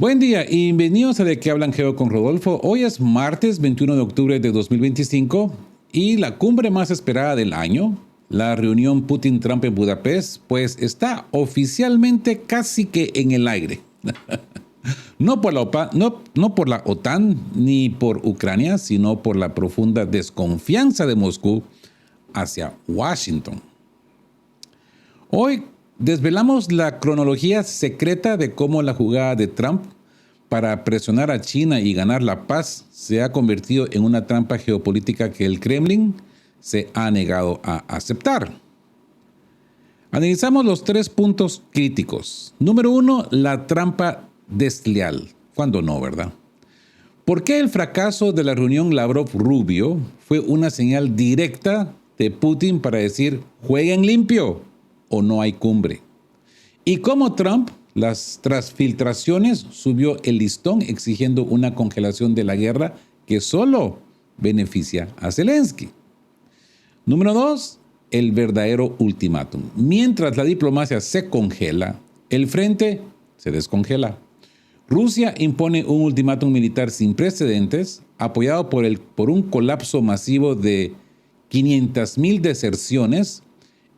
Buen día y bienvenidos a De qué hablan Geo con Rodolfo. Hoy es martes 21 de octubre de 2025 y la cumbre más esperada del año, la reunión Putin-Trump en Budapest, pues está oficialmente casi que en el aire. No por la OTAN ni por Ucrania, sino por la profunda desconfianza de Moscú hacia Washington. Hoy desvelamos la cronología secreta de cómo la jugada de Trump para presionar a China y ganar la paz se ha convertido en una trampa geopolítica que el Kremlin se ha negado a aceptar. Analizamos los 3 puntos críticos. Número 1, la trampa desleal. ¿Cuándo no, verdad? ¿Por qué el fracaso de la reunión Lavrov-Rubio fue una señal directa de Putin para decir jueguen limpio o no hay cumbre? Y cómo Trump, tras filtraciones, subió el listón exigiendo una congelación de la guerra que solo beneficia a Zelensky. Número 2, el verdadero ultimátum. Mientras la diplomacia se congela, el frente se descongela. Rusia impone un ultimátum militar sin precedentes, apoyado por un colapso masivo de 500,000 deserciones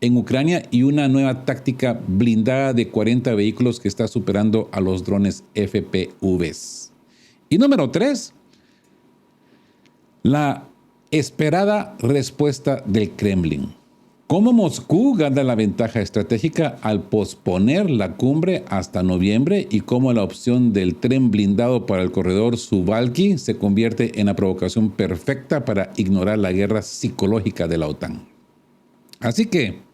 en Ucrania y una nueva táctica blindada de 40 vehículos que está superando a los drones FPVs. Y número 3, la esperada respuesta del Kremlin. ¿Cómo Moscú gana la ventaja estratégica al posponer la cumbre hasta noviembre y cómo la opción del tren blindado para el corredor Suwalki se convierte en la provocación perfecta para ignorar la guerra psicológica de la OTAN? Así que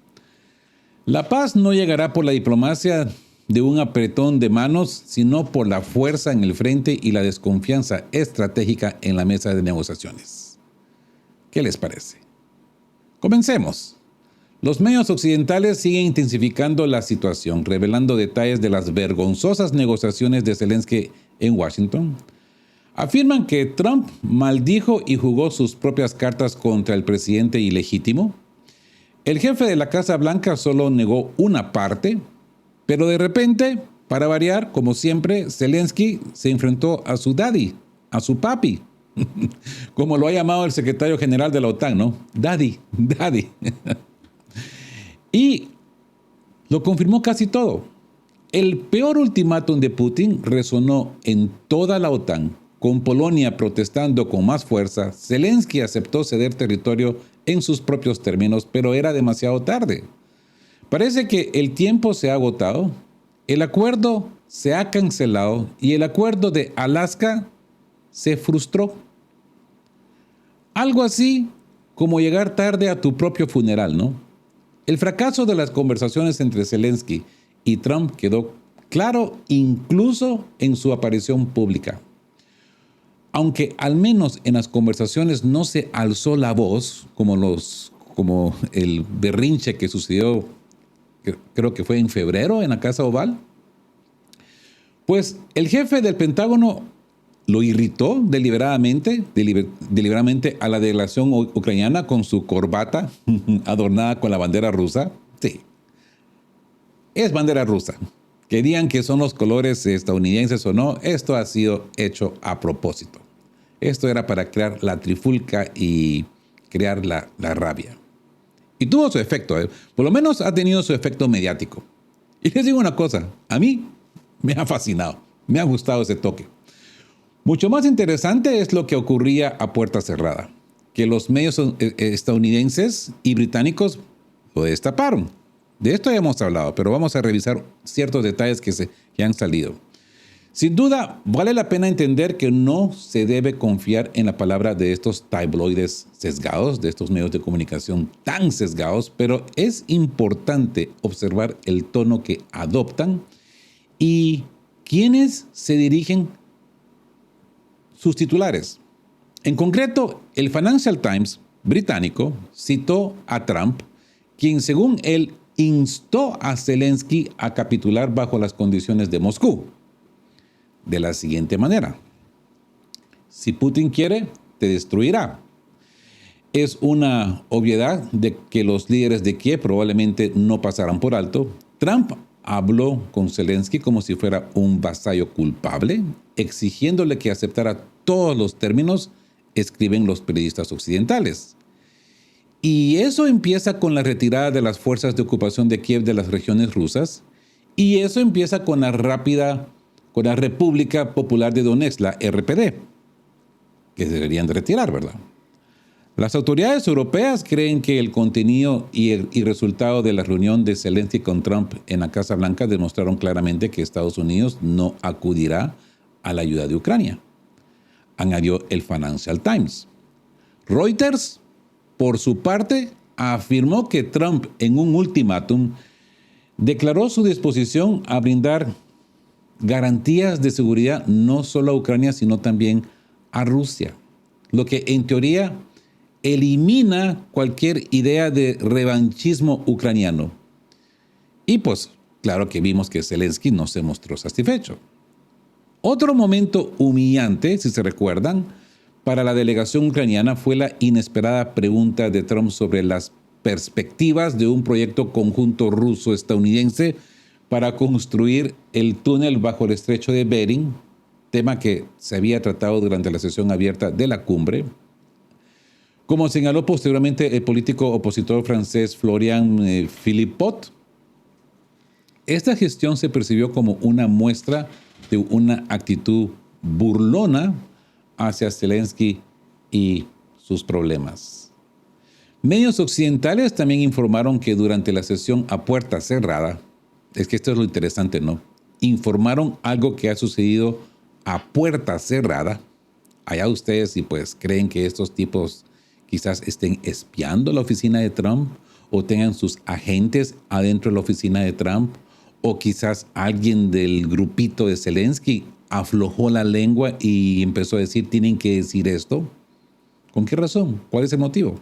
la paz no llegará por la diplomacia de un apretón de manos, sino por la fuerza en el frente y la desconfianza estratégica en la mesa de negociaciones. ¿Qué les parece? Comencemos. Los medios occidentales siguen intensificando la situación, revelando detalles de las vergonzosas negociaciones de Zelensky en Washington. Afirman que Trump maldijo y jugó sus propias cartas contra el presidente ilegítimo. El jefe de la Casa Blanca solo negó una parte, pero de repente, para variar, como siempre, Zelensky se enfrentó a su daddy, a su papi, como lo ha llamado el secretario general de la OTAN, ¿no? Daddy. Y lo confirmó casi todo. El peor ultimátum de Putin resonó en toda la OTAN. Con Polonia protestando con más fuerza, Zelensky aceptó ceder territorio en sus propios términos, pero era demasiado tarde. Parece que el tiempo se ha agotado, el acuerdo se ha cancelado y el acuerdo de Alaska se frustró. Algo así como llegar tarde a tu propio funeral, ¿no? El fracaso de las conversaciones entre Zelensky y Trump quedó claro incluso en su aparición pública. Aunque al menos en las conversaciones no se alzó la voz, como el berrinche que sucedió, creo que fue en febrero en la Casa Oval, pues el jefe del Pentágono lo irritó deliberadamente a la delegación ucraniana con su corbata adornada con la bandera rusa. Sí, es bandera rusa. Querían que son los colores estadounidenses o no, esto ha sido hecho a propósito. Esto era para crear la trifulca y crear la rabia. Y tuvo su efecto, por lo menos ha tenido su efecto mediático. Y les digo una cosa, a mí me ha fascinado, me ha gustado ese toque. Mucho más interesante es lo que ocurría a puerta cerrada, que los medios estadounidenses y británicos lo destaparon. De esto ya hemos hablado, pero vamos a revisar ciertos detalles que han salido. Sin duda, vale la pena entender que no se debe confiar en la palabra de estos tabloides sesgados, de estos medios de comunicación tan sesgados, pero es importante observar el tono que adoptan y quiénes se dirigen sus titulares. En concreto, el Financial Times británico citó a Trump, quien según él instó a Zelensky a capitular bajo las condiciones de Moscú. De la siguiente manera: si Putin quiere, te destruirá. Es una obviedad de que los líderes de Kiev probablemente no pasarán por alto. Trump habló con Zelensky como si fuera un vasallo culpable, exigiéndole que aceptara todos los términos, escriben los periodistas occidentales. Y eso empieza con la retirada de las fuerzas de ocupación de Kiev de las regiones rusas, y eso empieza con la República Popular de Donetsk, la RPD, que deberían de retirar, ¿verdad? Las autoridades europeas creen que el contenido y resultado de la reunión de Zelensky con Trump en la Casa Blanca demostraron claramente que Estados Unidos no acudirá a la ayuda de Ucrania, añadió el Financial Times. Reuters, por su parte, afirmó que Trump, en un ultimátum, declaró su disposición a brindar garantías de seguridad no solo a Ucrania, sino también a Rusia, lo que en teoría elimina cualquier idea de revanchismo ucraniano. Y pues, claro que vimos que Zelensky no se mostró satisfecho. Otro momento humillante, si se recuerdan, para la delegación ucraniana fue la inesperada pregunta de Trump sobre las perspectivas de un proyecto conjunto ruso-estadounidense para construir el túnel bajo el estrecho de Bering, tema que se había tratado durante la sesión abierta de la cumbre. Como señaló posteriormente el político opositor francés Florian Philippot, esta gestión se percibió como una muestra de una actitud burlona hacia Zelensky y sus problemas. Medios occidentales también informaron que durante la sesión a puerta cerrada, es que esto es lo interesante, ¿no? Informaron algo que ha sucedido a puerta cerrada. Allá ustedes si pues creen que estos tipos quizás estén espiando la oficina de Trump o tengan sus agentes adentro de la oficina de Trump, o quizás alguien del grupito de Zelensky aflojó la lengua y empezó a decir, tienen que decir esto. ¿Con qué razón? ¿Cuál es el motivo?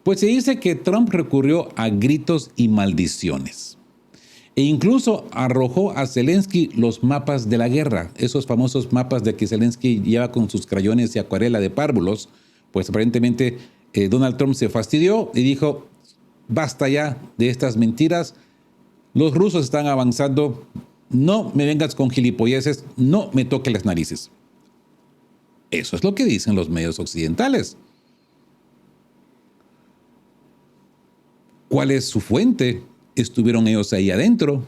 Pues se dice que Trump recurrió a gritos y maldiciones. E incluso arrojó a Zelensky los mapas de la guerra, esos famosos mapas de que Zelensky lleva con sus crayones y acuarela de párvulos. Pues aparentemente Donald Trump se fastidió y dijo, basta ya de estas mentiras, los rusos están avanzando, no me vengas con gilipolleces, no me toques las narices. Eso es lo que dicen los medios occidentales. ¿Cuál es su fuente? ¿Estuvieron ellos ahí adentro?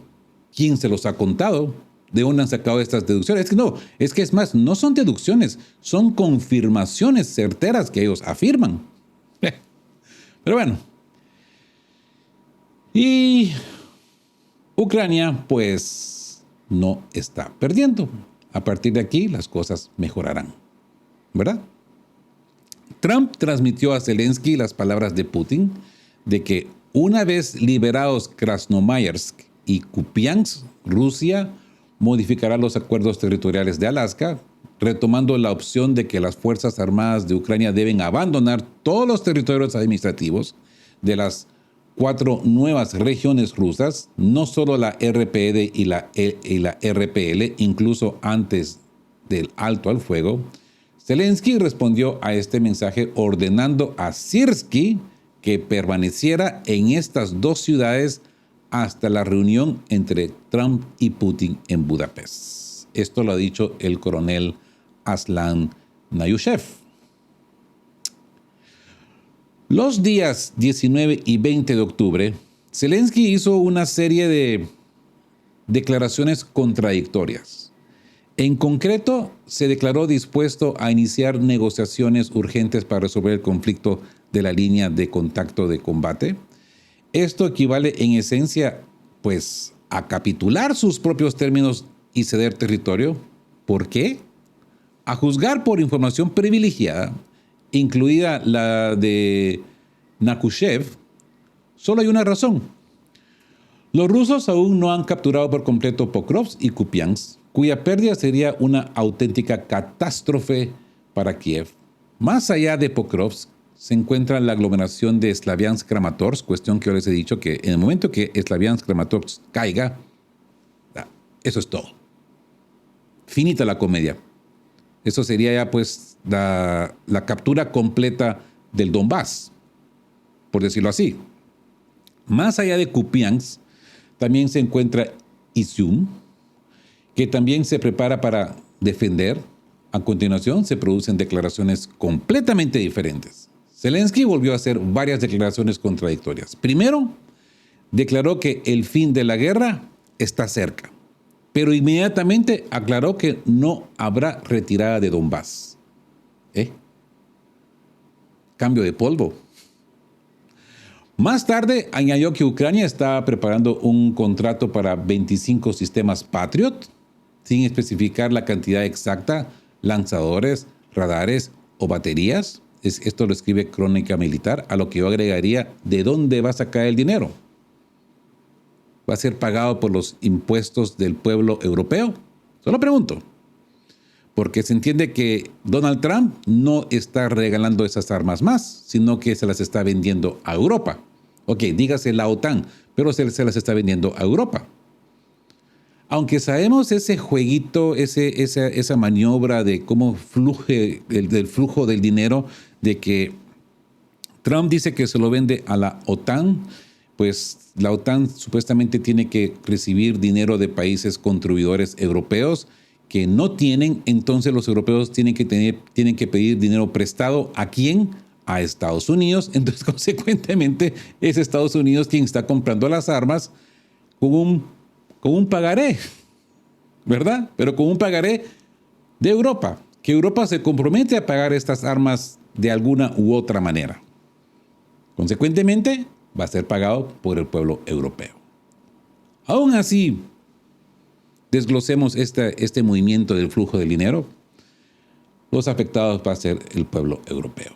¿Quién se los ha contado? ¿De dónde han sacado estas deducciones? Es más, no son deducciones, son confirmaciones certeras que ellos afirman. Pero bueno. Y Ucrania, pues, no está perdiendo. A partir de aquí, las cosas mejorarán, ¿verdad? Trump transmitió a Zelensky las palabras de Putin de que una vez liberados Krasnoyarsk y Kupiansk, Rusia modificará los acuerdos territoriales de Alaska, retomando la opción de que las Fuerzas Armadas de Ucrania deben abandonar todos los territorios administrativos de las 4 nuevas regiones rusas, no solo la RPD y la RPL, incluso antes del alto al fuego. Zelensky respondió a este mensaje ordenando a Syrskyi que permaneciera en estas 2 ciudades hasta la reunión entre Trump y Putin en Budapest. Esto lo ha dicho el coronel Aslan Nayushev. Los días 19 y 20 de octubre, Zelensky hizo una serie de declaraciones contradictorias. En concreto, se declaró dispuesto a iniciar negociaciones urgentes para resolver el conflicto de la línea de contacto de combate. Esto equivale en esencia, pues, a capitular sus propios términos y ceder territorio. ¿Por qué? A juzgar por información privilegiada, incluida la de Nakushev, solo hay una razón. Los rusos aún no han capturado por completo Pokrovsk y Kupiansk, cuya pérdida sería una auténtica catástrofe para Kiev. Más allá de Pokrovsk se encuentra la aglomeración de Slaviansk-Kramatorsk, cuestión que yo les he dicho que en el momento que Slaviansk-Kramatorsk caiga, eso es todo. Finita la comedia. Eso sería ya pues la captura completa del Donbass, por decirlo así. Más allá de Kupiansk, también se encuentra Izium, que también se prepara para defender. A continuación, se producen declaraciones completamente diferentes. Zelensky volvió a hacer varias declaraciones contradictorias. Primero, declaró que el fin de la guerra está cerca, pero inmediatamente aclaró que no habrá retirada de Donbass. Cambio de polvo. Más tarde añadió que Ucrania estaba preparando un contrato para 25 sistemas Patriot, sin especificar la cantidad exacta, lanzadores, radares o baterías. Esto lo escribe Crónica Militar, a lo que yo agregaría, ¿de dónde va a sacar el dinero? ¿Va a ser pagado por los impuestos del pueblo europeo? Solo pregunto. Porque se entiende que Donald Trump no está regalando esas armas más, sino que se las está vendiendo a Europa. Ok, dígase la OTAN, pero se las está vendiendo a Europa. Aunque sabemos ese jueguito, esa maniobra de cómo fluye del flujo del dinero, de que Trump dice que se lo vende a la OTAN, pues la OTAN supuestamente tiene que recibir dinero de países contribuidores europeos que no tienen, entonces los europeos tienen que pedir dinero prestado. ¿A quién? A Estados Unidos. Entonces, consecuentemente, es Estados Unidos quien está comprando las armas con un pagaré, ¿verdad? Pero con un pagaré de Europa, que Europa se compromete a pagar estas armas de alguna u otra manera. Consecuentemente, va a ser pagado por el pueblo europeo. Aún así, desglosemos este movimiento del flujo del dinero. Los afectados va a ser el pueblo europeo.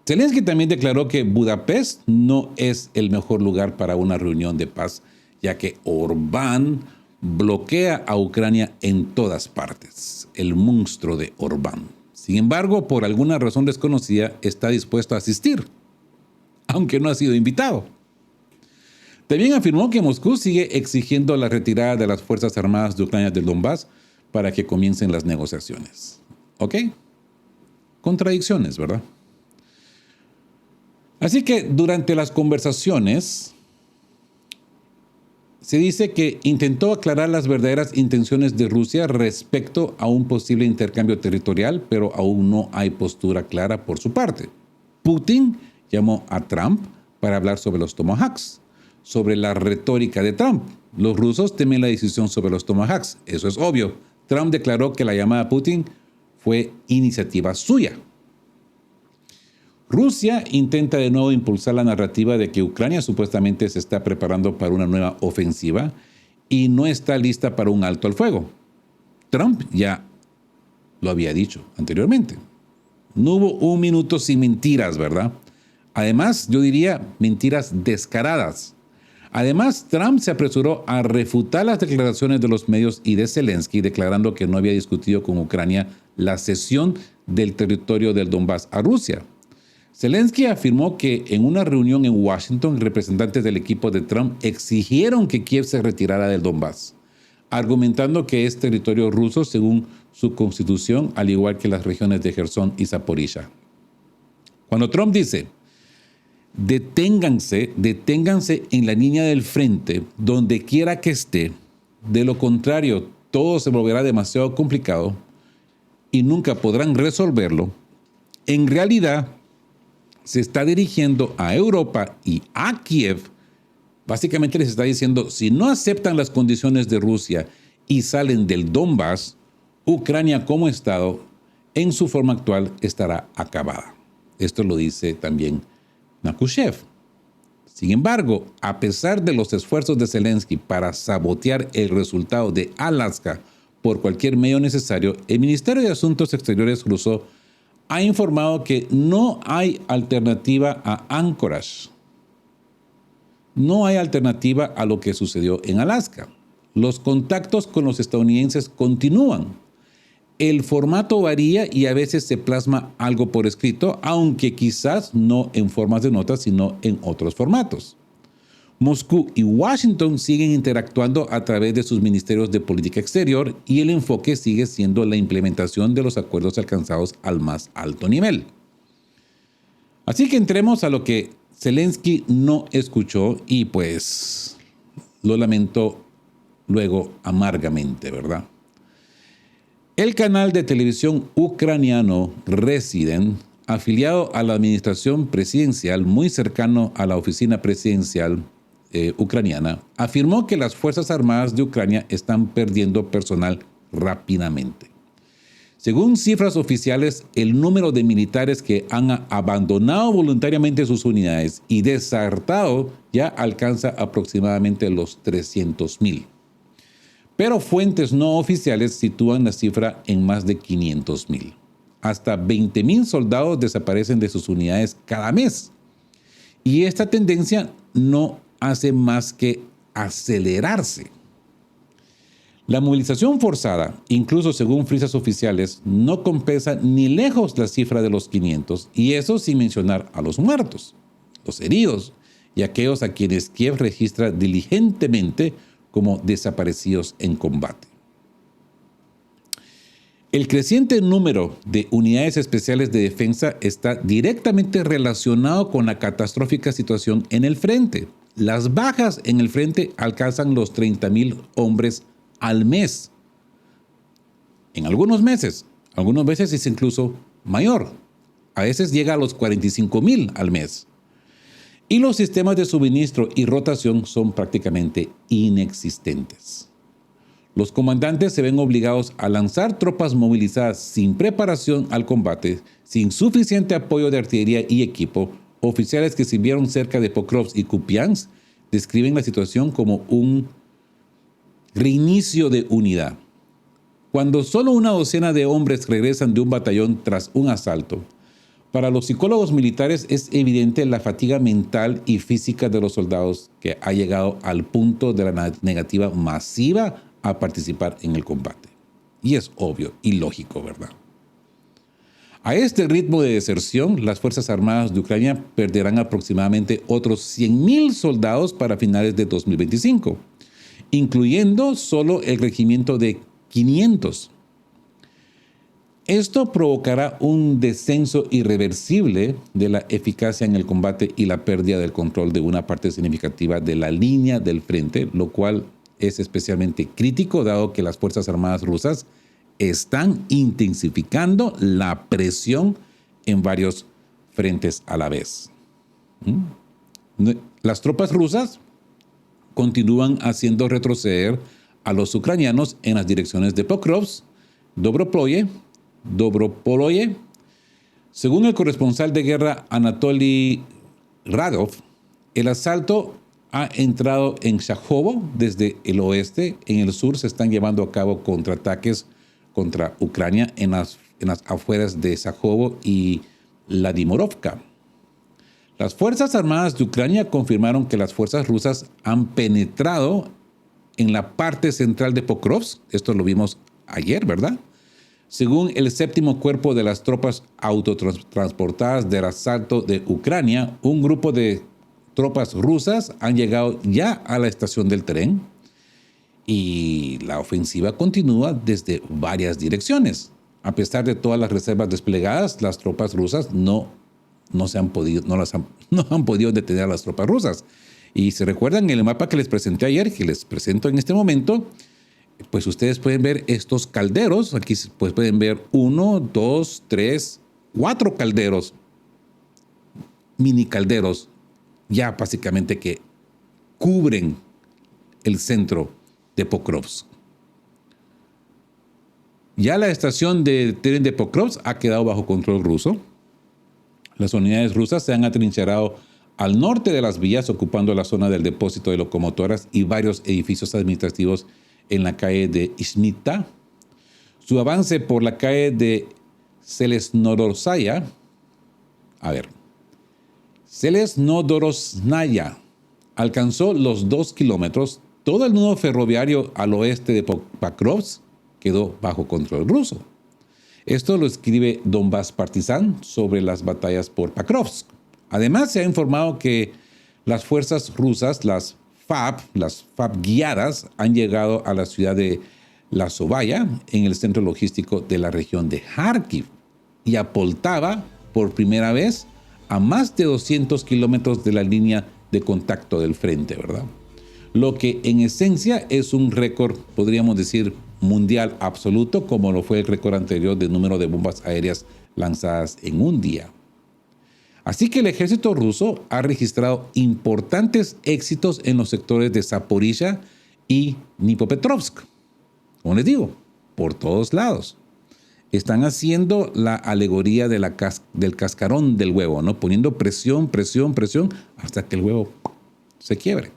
Zelensky también declaró que Budapest no es el mejor lugar para una reunión de paz, ya que Orbán bloquea a Ucrania en todas partes. El monstruo de Orbán. Sin embargo, por alguna razón desconocida, está dispuesto a asistir, aunque no ha sido invitado. También afirmó que Moscú sigue exigiendo la retirada de las Fuerzas Armadas de Ucrania del Donbass para que comiencen las negociaciones. ¿Ok? Contradicciones, ¿verdad? Así que durante las conversaciones se dice que intentó aclarar las verdaderas intenciones de Rusia respecto a un posible intercambio territorial, pero aún no hay postura clara por su parte. Putin llamó a Trump para hablar sobre los Tomahawks, sobre la retórica de Trump. Los rusos temen la decisión sobre los Tomahawks, eso es obvio. Trump declaró que la llamada a Putin fue iniciativa suya. Rusia intenta de nuevo impulsar la narrativa de que Ucrania supuestamente se está preparando para una nueva ofensiva y no está lista para un alto al fuego. Trump ya lo había dicho anteriormente. No hubo un minuto sin mentiras, ¿verdad? Además, yo diría mentiras descaradas. Además, Trump se apresuró a refutar las declaraciones de los medios y de Zelensky, declarando que no había discutido con Ucrania la cesión del territorio del Donbass a Rusia. Zelensky afirmó que en una reunión en Washington, representantes del equipo de Trump exigieron que Kiev se retirara del Donbass, argumentando que es territorio ruso según su constitución, al igual que las regiones de Jersón y Zaporizhia. Cuando Trump dice, deténganse en la línea del frente, donde quiera que esté, de lo contrario, todo se volverá demasiado complicado y nunca podrán resolverlo, en realidad se está dirigiendo a Europa y a Kiev. Básicamente les está diciendo, si no aceptan las condiciones de Rusia y salen del Donbass, Ucrania como Estado, en su forma actual, estará acabada. Esto lo dice también Nakushev. Sin embargo, a pesar de los esfuerzos de Zelensky para sabotear el resultado de Alaska por cualquier medio necesario, el Ministerio de Asuntos Exteriores ruso ha informado que no hay alternativa a Anchorage. No hay alternativa a lo que sucedió en Alaska. Los contactos con los estadounidenses continúan. El formato varía y a veces se plasma algo por escrito, aunque quizás no en formas de notas, sino en otros formatos. Moscú y Washington siguen interactuando a través de sus ministerios de política exterior y el enfoque sigue siendo la implementación de los acuerdos alcanzados al más alto nivel. Así que entremos a lo que Zelensky no escuchó y pues lo lamento luego amargamente, ¿verdad? El canal de televisión ucraniano Resident, afiliado a la administración presidencial, muy cercano a la oficina presidencial ucraniana, afirmó que las Fuerzas Armadas de Ucrania están perdiendo personal rápidamente. Según cifras oficiales, el número de militares que han abandonado voluntariamente sus unidades y desertado ya alcanza aproximadamente los 300,000. Pero fuentes no oficiales sitúan la cifra en más de 500,000. Hasta 20,000 soldados desaparecen de sus unidades cada mes. Y esta tendencia no hace más que acelerarse. La movilización forzada, incluso según frisas oficiales, no compensa ni lejos la cifra de los 500, y eso sin mencionar a los muertos, los heridos y aquellos a quienes Kiev registra diligentemente como desaparecidos en combate. El creciente número de unidades especiales de defensa está directamente relacionado con la catastrófica situación en el frente. Las bajas en el frente alcanzan los 30,000 hombres al mes. En algunos meses es incluso mayor. A veces llega a los 45,000 al mes. Y los sistemas de suministro y rotación son prácticamente inexistentes. Los comandantes se ven obligados a lanzar tropas movilizadas sin preparación al combate, sin suficiente apoyo de artillería y equipo. Oficiales que sirvieron cerca de Pokrovsk y Kupiansk describen la situación como un reinicio de unidad. Cuando solo una docena de hombres regresan de un batallón tras un asalto, para los psicólogos militares es evidente la fatiga mental y física de los soldados que ha llegado al punto de la negativa masiva a participar en el combate. Y es obvio y lógico, ¿verdad? A este ritmo de deserción, las Fuerzas Armadas de Ucrania perderán aproximadamente otros 100,000 soldados para finales de 2025. Incluyendo solo el regimiento de 500. Esto provocará un descenso irreversible de la eficacia en el combate y la pérdida del control de una parte significativa de la línea del frente, lo cual es especialmente crítico dado que las Fuerzas Armadas rusas están intensificando la presión en varios frentes a la vez. Las tropas rusas continúan haciendo retroceder a los ucranianos en las direcciones de Pokrovsk, Dobropoloye. Según el corresponsal de guerra Anatoly Radov, el asalto ha entrado en Shajovo desde el oeste. En el sur se están llevando a cabo contraataques contra Ucrania en las afueras de Shajovo y Vladimirovka. Las Fuerzas Armadas de Ucrania confirmaron que las fuerzas rusas han penetrado en la parte central de Pokrovsk. Esto lo vimos ayer, ¿verdad? Según el séptimo cuerpo de las tropas autotransportadas del asalto de Ucrania, un grupo de tropas rusas han llegado ya a la estación del tren y la ofensiva continúa desde varias direcciones. A pesar de todas las reservas desplegadas, las tropas rusas no han podido detener a las tropas rusas. Y se recuerdan el mapa que les presenté ayer, que les presento en este momento, pues ustedes pueden ver estos calderos. Aquí pues pueden ver 1, 2, 3, 4 calderos, mini calderos, ya básicamente que cubren el centro de Pokrovsk. Ya la estación de tren de Pokrovsk ha quedado bajo control ruso. Las unidades rusas se han atrincherado al norte de las vías, ocupando la zona del depósito de locomotoras y varios edificios administrativos en la calle de Izmita. Su avance por la calle de Selesnodorosnaya alcanzó los 2 kilómetros. Todo el nudo ferroviario al oeste de Pokrovsk quedó bajo control ruso. Esto lo escribe Donbass Partizan sobre las batallas por Pokrovsk. Además, se ha informado que las fuerzas rusas, las FAB guiadas, han llegado a la ciudad de Lasovaya, en el centro logístico de la región de Kharkiv, y a Poltava por primera vez a más de 200 kilómetros de la línea de contacto del frente, ¿verdad? lo que en esencia es un récord, podríamos decir, mundial absoluto, como lo fue el récord anterior de número de bombas aéreas lanzadas en un día. Así que el ejército ruso ha registrado importantes éxitos en los sectores de Zaporizhia y Dnipropetrovsk. Como les digo, por todos lados. Están haciendo la alegoría de del cascarón del huevo, ¿no? Poniendo presión, presión, presión, hasta que el huevo se quiebre.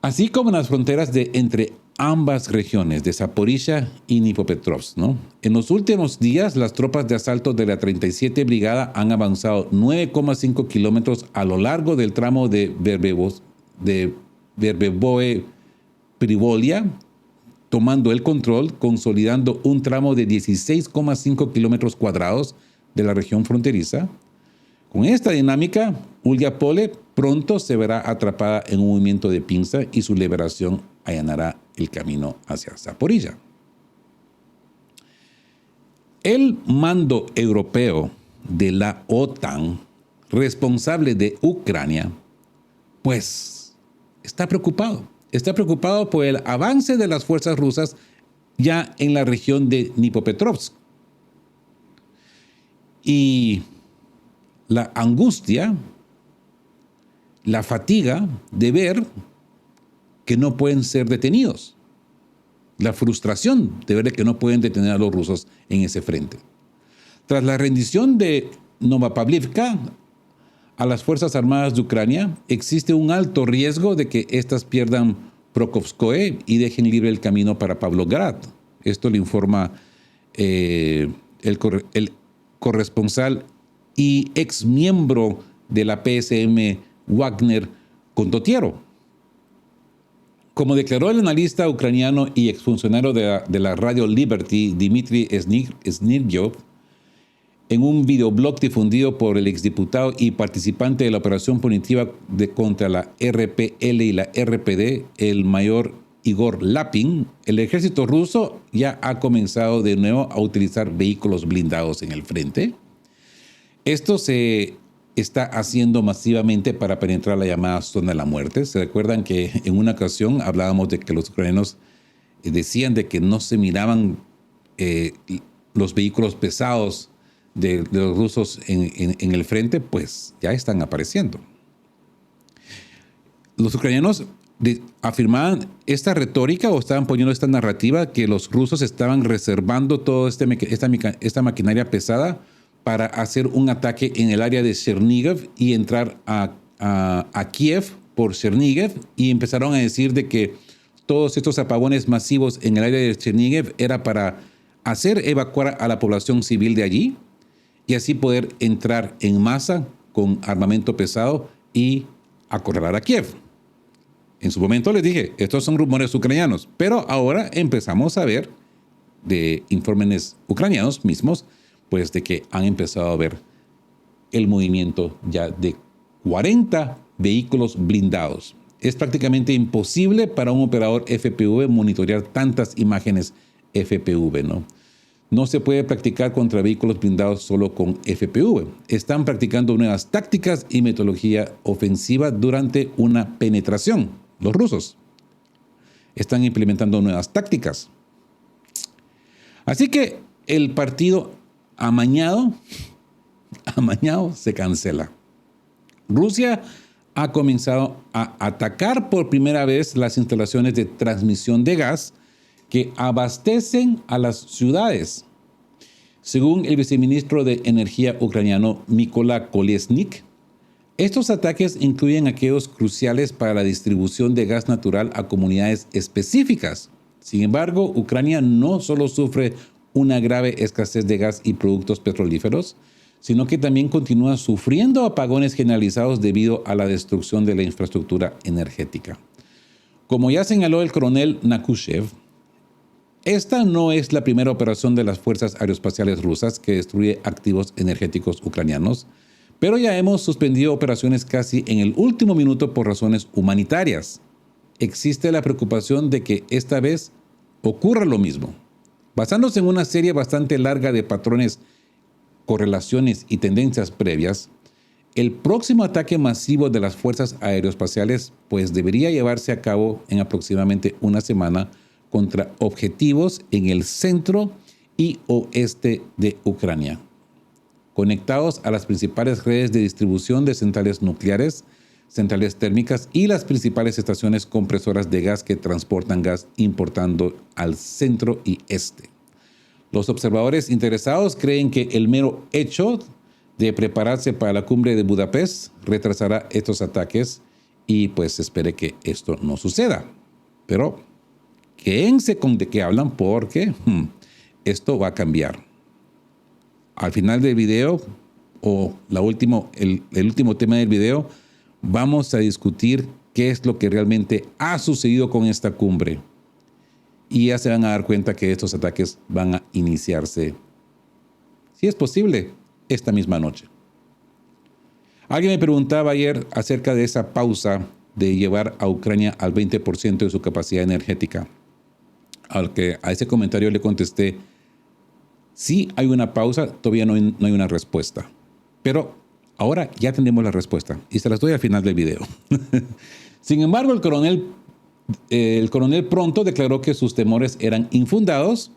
Así como en las fronteras entre ambas regiones, de Zaporizhia y Dnipropetrovsk, ¿no? En los últimos días, las tropas de asalto de la 37 Brigada han avanzado 9,5 kilómetros a lo largo del tramo de Verbeboe-Privolia, tomando el control, consolidando un tramo de 16,5 kilómetros cuadrados de la región fronteriza. Con esta dinámica, Uliápole pronto se verá atrapada en un movimiento de pinza y su liberación allanará el camino hacia Zaporizhia. El mando europeo de la OTAN, responsable de Ucrania, pues está preocupado. Está preocupado por el avance de las fuerzas rusas ya en la región de Dnipropetrovsk. Y la angustia, la fatiga de ver que no pueden ser detenidos. La frustración de ver que no pueden detener a los rusos en ese frente. Tras la rendición de Novopavlivka a las Fuerzas Armadas de Ucrania, existe un alto riesgo de que éstas pierdan Prokhovskoye y dejen libre el camino para Pavlograd. Esto lo informa el corresponsal y ex miembro de la PSM Wagner, Kontotiero. Como declaró el analista ucraniano y exfuncionario de la Radio Liberty, Dmitry Snirgyov, en un videoblog difundido por el exdiputado y participante de la operación punitiva contra la RPL y la RPD, el mayor Igor Lapin, el ejército ruso ya ha comenzado de nuevo a utilizar vehículos blindados en el frente. Esto se está haciendo masivamente para penetrar la llamada zona de la muerte. ¿Se recuerdan que en una ocasión hablábamos de que los ucranianos decían de que no se miraban los vehículos pesados de los rusos en el frente? Pues ya están apareciendo. Los ucranianos afirmaban esta retórica o estaban poniendo esta narrativa que los rusos estaban reservando toda esta maquinaria pesada para hacer un ataque en el área de Chernihiv y entrar a Kiev por Chernihiv, y empezaron a decir de que todos estos apagones masivos en el área de Chernihiv era para hacer evacuar a la población civil de allí y así poder entrar en masa con armamento pesado y acorralar a Kiev. En su momento les dije, estos son rumores ucranianos, pero ahora empezamos a ver de informes ucranianos mismos, pues de que han empezado a ver el movimiento ya de 40 vehículos blindados. Es prácticamente imposible para un operador FPV monitorear tantas imágenes FPV, ¿no? No se puede practicar contra vehículos blindados solo con FPV. Están practicando nuevas tácticas y metodología ofensiva durante una penetración. Los rusos están implementando nuevas tácticas. Así que el partido amañado se cancela. Rusia ha comenzado a atacar por primera vez las instalaciones de transmisión de gas que abastecen a las ciudades. Según el viceministro de Energía ucraniano Mykola Kolesnik, estos ataques incluyen aquellos cruciales para la distribución de gas natural a comunidades específicas. Sin embargo, Ucrania no solo sufre una grave escasez de gas y productos petrolíferos, sino que también continúa sufriendo apagones generalizados debido a la destrucción de la infraestructura energética. Como ya señaló el coronel Nakushev, esta no es la primera operación de las fuerzas aeroespaciales rusas que destruye activos energéticos ucranianos, pero ya hemos suspendido operaciones casi en el último minuto por razones humanitarias. Existe la preocupación de que esta vez ocurra lo mismo. Basándose en una serie bastante larga de patrones, correlaciones y tendencias previas, El próximo ataque masivo de las fuerzas aeroespaciales pues debería llevarse a cabo en aproximadamente una semana contra objetivos en el centro y oeste de Ucrania, conectados a las principales redes de distribución de centrales nucleares, centrales térmicas y las principales estaciones compresoras de gas que transportan gas importando al centro y este. Los observadores interesados creen que el mero hecho de prepararse para la cumbre de Budapest retrasará estos ataques y pues espere que esto no suceda. Pero quédense con de qué hablan porque esto va a cambiar. Al final del video o el último tema del video vamos a discutir qué es lo que realmente ha sucedido con esta cumbre. Y ya se van a dar cuenta que estos ataques van a iniciarse, si es posible, esta misma noche. Alguien me preguntaba ayer acerca de esa pausa de llevar a Ucrania al 20% de su capacidad energética. A ese comentario le contesté, sí hay una pausa, todavía no hay una respuesta. Pero ahora ya tenemos la respuesta y se las doy al final del video. Sin embargo, el coronel pronto declaró que sus temores eran infundados.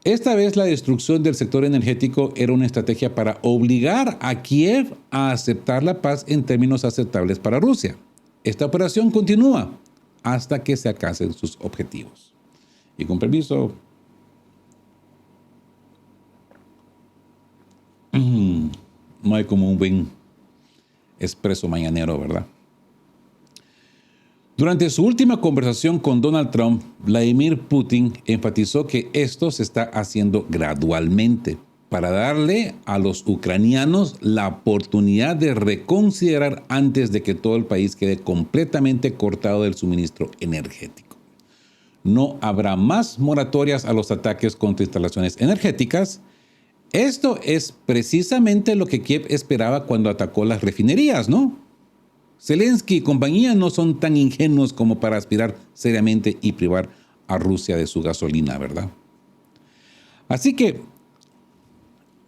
Esta vez la destrucción del sector energético era una estrategia para obligar a Kiev a aceptar la paz en términos aceptables para Rusia. Esta operación continúa hasta que se alcancen sus objetivos. Y con permiso. No hay como un buen expreso mañanero, ¿verdad? Durante su última conversación con Donald Trump, Vladimir Putin enfatizó que esto se está haciendo gradualmente para darle a los ucranianos la oportunidad de reconsiderar antes de que todo el país quede completamente cortado del suministro energético. No habrá más moratorias a los ataques contra instalaciones energéticas. Esto es precisamente lo que Kiev esperaba cuando atacó las refinerías, ¿no? Zelensky y compañía no son tan ingenuos como para aspirar seriamente y privar a Rusia de su gasolina, ¿verdad? Así que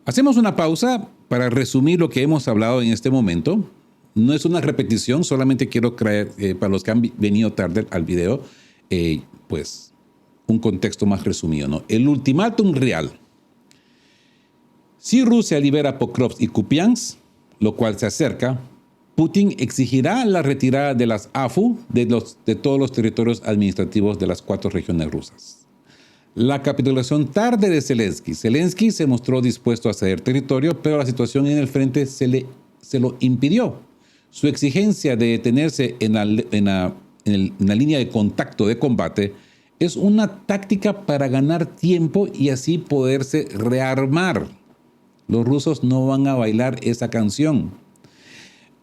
hacemos una pausa para resumir lo que hemos hablado en este momento. No es una repetición, solamente quiero crear, para los que han venido tarde al video, pues un contexto más resumido, ¿no? El ultimátum real. Si Rusia libera Pokrovsk y Kupiansk, lo cual se acerca, Putin exigirá la retirada de las AFU de todos los territorios administrativos de las 4 regiones rusas. La capitulación tarde de Zelensky. Zelensky se mostró dispuesto a ceder territorio, pero la situación en el frente se lo impidió. Su exigencia de detenerse en la línea de contacto de combate es una táctica para ganar tiempo y así poderse rearmar. Los rusos no van a bailar esa canción.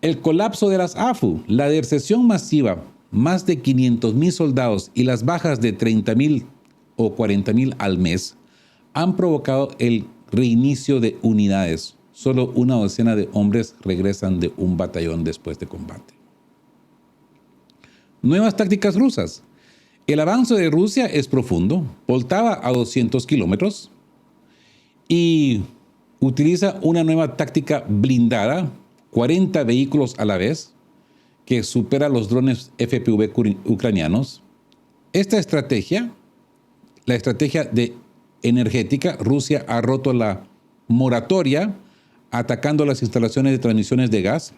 El colapso de las AFU, la deserción masiva, más de 500,000 soldados y las bajas de 30,000 o 40,000 al mes han provocado el reinicio de unidades. Solo una docena de hombres regresan de un batallón después de combate. Nuevas tácticas rusas. El avance de Rusia es profundo. Poltava a 200 kilómetros y utiliza una nueva táctica blindada, 40 vehículos a la vez, que supera los drones FPV ucranianos. Esta estrategia, la estrategia energética, Rusia ha roto la moratoria atacando las instalaciones de transmisiones de gas.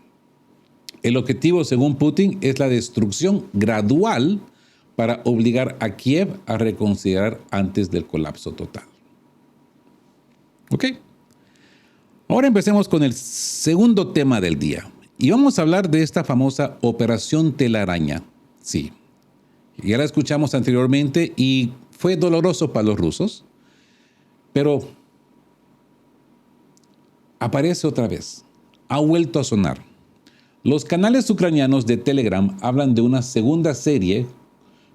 El objetivo, según Putin, es la destrucción gradual para obligar a Kiev a reconsiderar antes del colapso total. ¿Ok? Ahora empecemos con el segundo tema del día. Y vamos a hablar de esta famosa Operación Telaraña. Sí, ya la escuchamos anteriormente y fue doloroso para los rusos, pero aparece otra vez. Ha vuelto a sonar. Los canales ucranianos de Telegram hablan de una segunda serie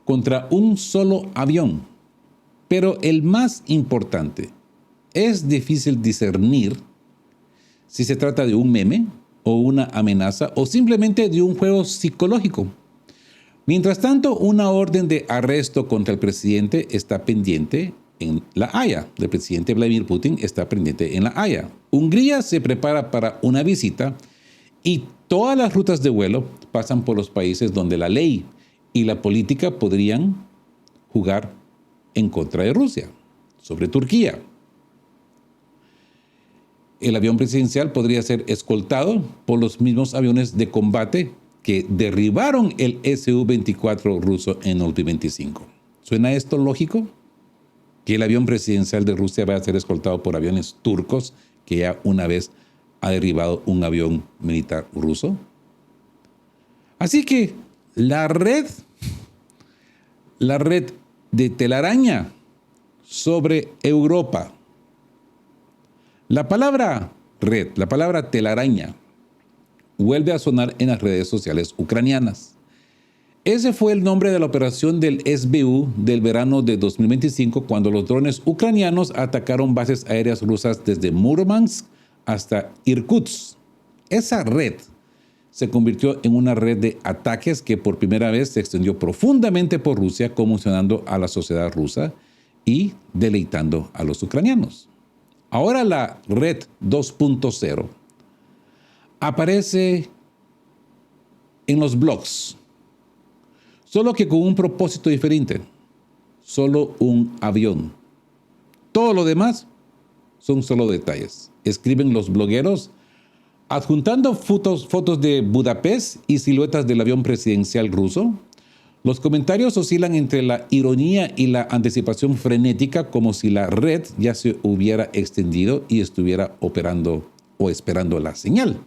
contra un solo avión. Pero el más importante, es difícil discernir si se trata de un meme o una amenaza o simplemente de un juego psicológico. Mientras tanto, una orden de arresto contra el presidente está pendiente en La Haya. El presidente Vladimir Putin está pendiente en La Haya. Hungría se prepara para una visita y todas las rutas de vuelo pasan por los países donde la ley y la política podrían jugar en contra de Rusia, sobre Turquía. El avión presidencial podría ser escoltado por los mismos aviones de combate que derribaron el Su-24 ruso en el 25. ¿Suena esto lógico? Que el avión presidencial de Rusia va a ser escoltado por aviones turcos que ya una vez ha derribado un avión militar ruso. Así que la red de telaraña sobre Europa. La palabra red, la palabra telaraña, vuelve a sonar en las redes sociales ucranianas. Ese fue el nombre de la operación del SBU del verano de 2025, cuando los drones ucranianos atacaron bases aéreas rusas desde Murmansk hasta Irkutsk. Esa red se convirtió en una red de ataques que por primera vez se extendió profundamente por Rusia, conmocionando a la sociedad rusa y deleitando a los ucranianos. Ahora la red 2.0 aparece en los blogs, solo que con un propósito diferente. Solo un avión. Todo lo demás son solo detalles. Escriben los blogueros adjuntando fotos de Budapest y siluetas del avión presidencial ruso. Los comentarios oscilan entre la ironía y la anticipación frenética, como si la red ya se hubiera extendido y estuviera operando o esperando la señal.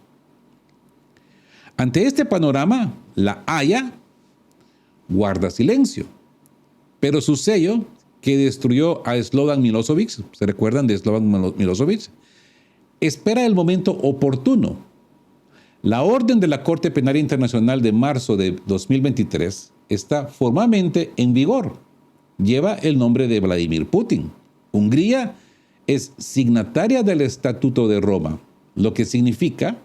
Ante este panorama, la Haya guarda silencio, pero su sello, que destruyó a Slobodan Milosevic, ¿se recuerdan de Slobodan Milosevic?, espera el momento oportuno. La orden de la Corte Penal Internacional de marzo de 2023 está formalmente en vigor. Lleva el nombre de Vladimir Putin. Hungría es signataria del Estatuto de Roma, lo que significa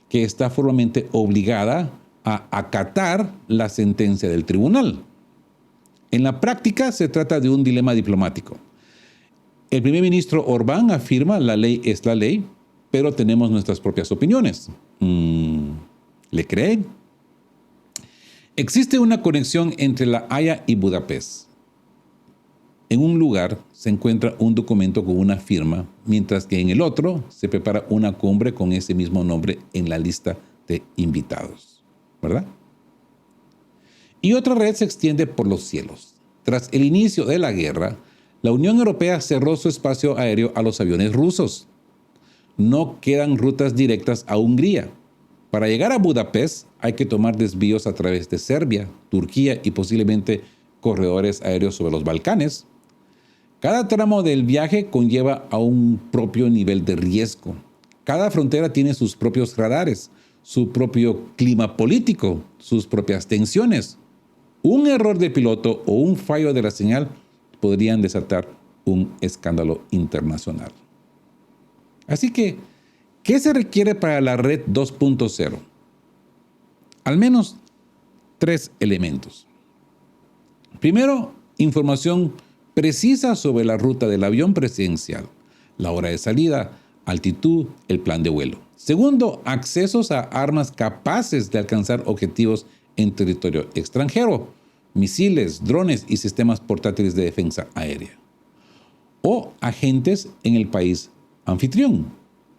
que está formalmente obligada a acatar la sentencia del tribunal. En la práctica se trata de un dilema diplomático. El primer ministro Orbán afirma la ley es la ley, pero tenemos nuestras propias opiniones. ¿Le creen? Existe una conexión entre la Haya y Budapest. En un lugar se encuentra un documento con una firma, mientras que en el otro se prepara una cumbre con ese mismo nombre en la lista de invitados, ¿verdad? Y otra red se extiende por los cielos. Tras el inicio de la guerra, la Unión Europea cerró su espacio aéreo a los aviones rusos. No quedan rutas directas a Hungría. Para llegar a Budapest hay que tomar desvíos a través de Serbia, Turquía y posiblemente corredores aéreos sobre los Balcanes. Cada tramo del viaje conlleva a un propio nivel de riesgo. Cada frontera tiene sus propios radares, su propio clima político, sus propias tensiones. Un error de piloto o un fallo de la señal podrían desatar un escándalo internacional. Así que, ¿qué se requiere para la red 2.0? Al menos 3 elementos. Primero, información precisa sobre la ruta del avión presidencial, la hora de salida, altitud, el plan de vuelo. Segundo, accesos a armas capaces de alcanzar objetivos en territorio extranjero, misiles, drones y sistemas portátiles de defensa aérea. O agentes en el país anfitrión.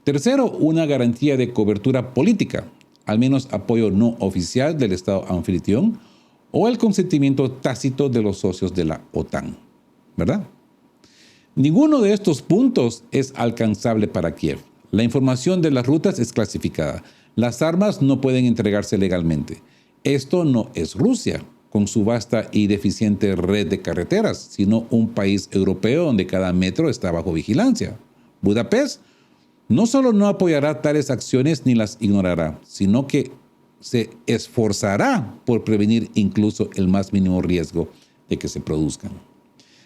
Tercero, una garantía de cobertura política, al menos apoyo no oficial del Estado anfitrión o el consentimiento tácito de los socios de la OTAN, ¿verdad? Ninguno de estos puntos es alcanzable para Kiev. La información de las rutas es clasificada. Las armas no pueden entregarse legalmente. Esto no es Rusia, con su vasta y deficiente red de carreteras, sino un país europeo donde cada metro está bajo vigilancia. Budapest no solo no apoyará tales acciones ni las ignorará, sino que se esforzará por prevenir incluso el más mínimo riesgo de que se produzcan.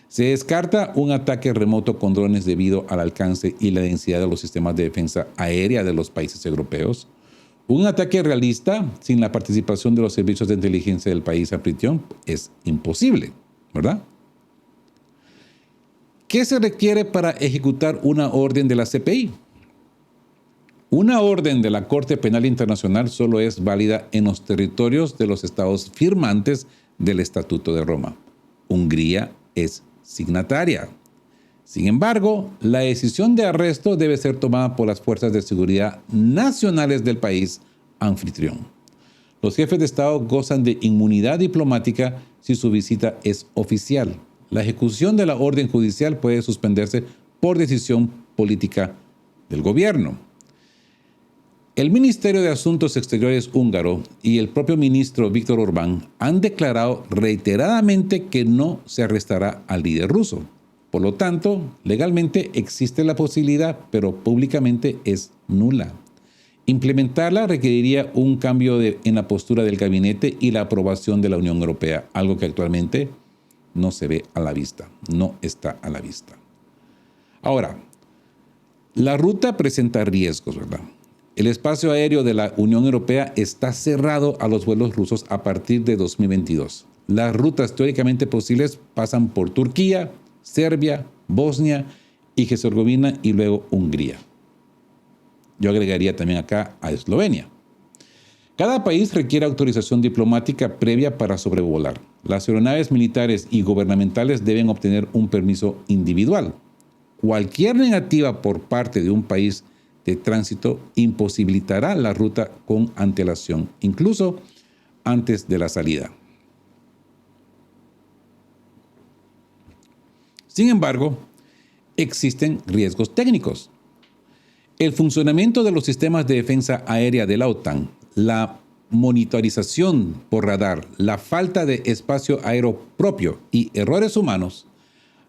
Se descarta un ataque remoto con drones debido al alcance y la densidad de los sistemas de defensa aérea de los países europeos. Un ataque realista sin la participación de los servicios de inteligencia del país anfitrión es imposible, ¿verdad? ¿Qué se requiere para ejecutar una orden de la CPI? Una orden de la Corte Penal Internacional solo es válida en los territorios de los estados firmantes del Estatuto de Roma. Hungría es signataria. Sin embargo, la decisión de arresto debe ser tomada por las fuerzas de seguridad nacionales del país anfitrión. Los jefes de Estado gozan de inmunidad diplomática si su visita es oficial. La ejecución de la orden judicial puede suspenderse por decisión política del gobierno. El Ministerio de Asuntos Exteriores húngaro y el propio ministro Víctor Orbán han declarado reiteradamente que no se arrestará al líder ruso. Por lo tanto, legalmente existe la posibilidad, pero públicamente es nula. Implementarla requeriría un cambio en la postura del gabinete y la aprobación de la Unión Europea, algo que actualmente no se ve a la vista, no está a la vista. Ahora, la ruta presenta riesgos, ¿verdad? El espacio aéreo de la Unión Europea está cerrado a los vuelos rusos a partir de 2022. Las rutas teóricamente posibles pasan por Turquía, Serbia, Bosnia y Herzegovina y luego Hungría. Yo agregaría también acá a Eslovenia. Cada país requiere autorización diplomática previa para sobrevolar. Las aeronaves militares y gubernamentales deben obtener un permiso individual. Cualquier negativa por parte de un país de tránsito imposibilitará la ruta con antelación, incluso antes de la salida. Sin embargo, existen riesgos técnicos. El funcionamiento de los sistemas de defensa aérea de la OTAN, la monitorización por radar, la falta de espacio aéreo propio y errores humanos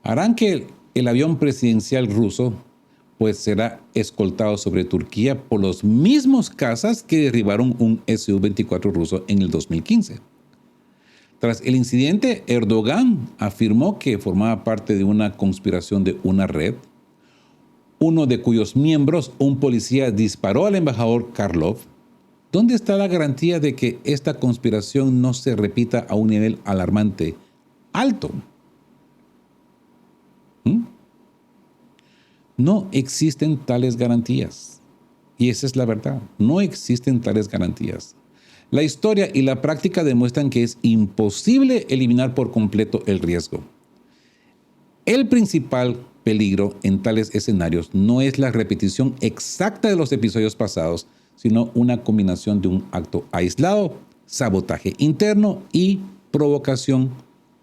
harán que el avión presidencial ruso pues será escoltado sobre Turquía por los mismos cazas que derribaron un Su-24 ruso en el 2015. Tras el incidente, Erdogan afirmó que formaba parte de una conspiración de una red, uno de cuyos miembros, un policía, disparó al embajador Karlov. ¿Dónde está la garantía de que esta conspiración no se repita a un nivel alarmante alto? No existen tales garantías. Y esa es la verdad. No existen tales garantías. La historia y la práctica demuestran que es imposible eliminar por completo el riesgo. El principal peligro en tales escenarios no es la repetición exacta de los episodios pasados, sino una combinación de un acto aislado, sabotaje interno y provocación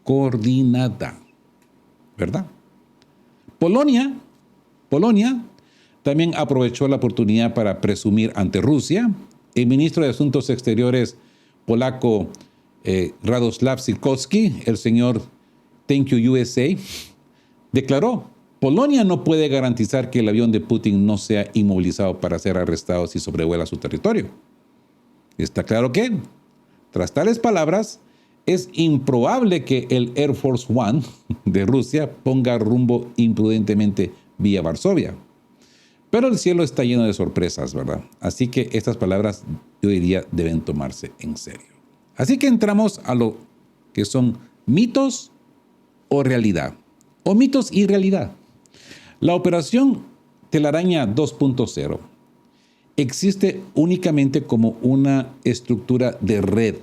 coordinada. ¿Verdad? Polonia también aprovechó la oportunidad para presumir ante Rusia. El ministro de Asuntos Exteriores polaco Radoslav Sikorski, el señor Thank You USA, declaró: Polonia no puede garantizar que el avión de Putin no sea inmovilizado para ser arrestado si sobrevuela su territorio. Está claro que, tras tales palabras, es improbable que el Air Force One de Rusia ponga rumbo imprudentemente vía Varsovia. Pero el cielo está lleno de sorpresas, ¿verdad? Así que estas palabras, yo diría, deben tomarse en serio. Así que entramos a lo que son mitos o realidad, o mitos y realidad. La operación Telaraña 2.0 existe únicamente como una estructura de red.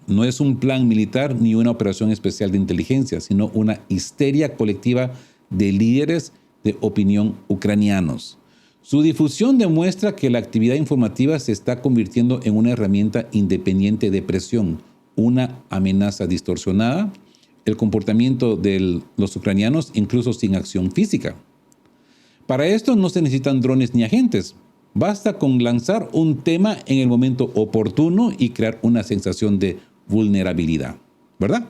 No es un plan militar ni una operación especial de inteligencia, sino una histeria colectiva de líderes de opinión ucranianos. Su difusión demuestra que la actividad informativa se está convirtiendo en una herramienta independiente de presión, una amenaza distorsionada, el comportamiento de los ucranianos incluso sin acción física. Para esto no se necesitan drones ni agentes. Basta con lanzar un tema en el momento oportuno y crear una sensación de vulnerabilidad, ¿verdad?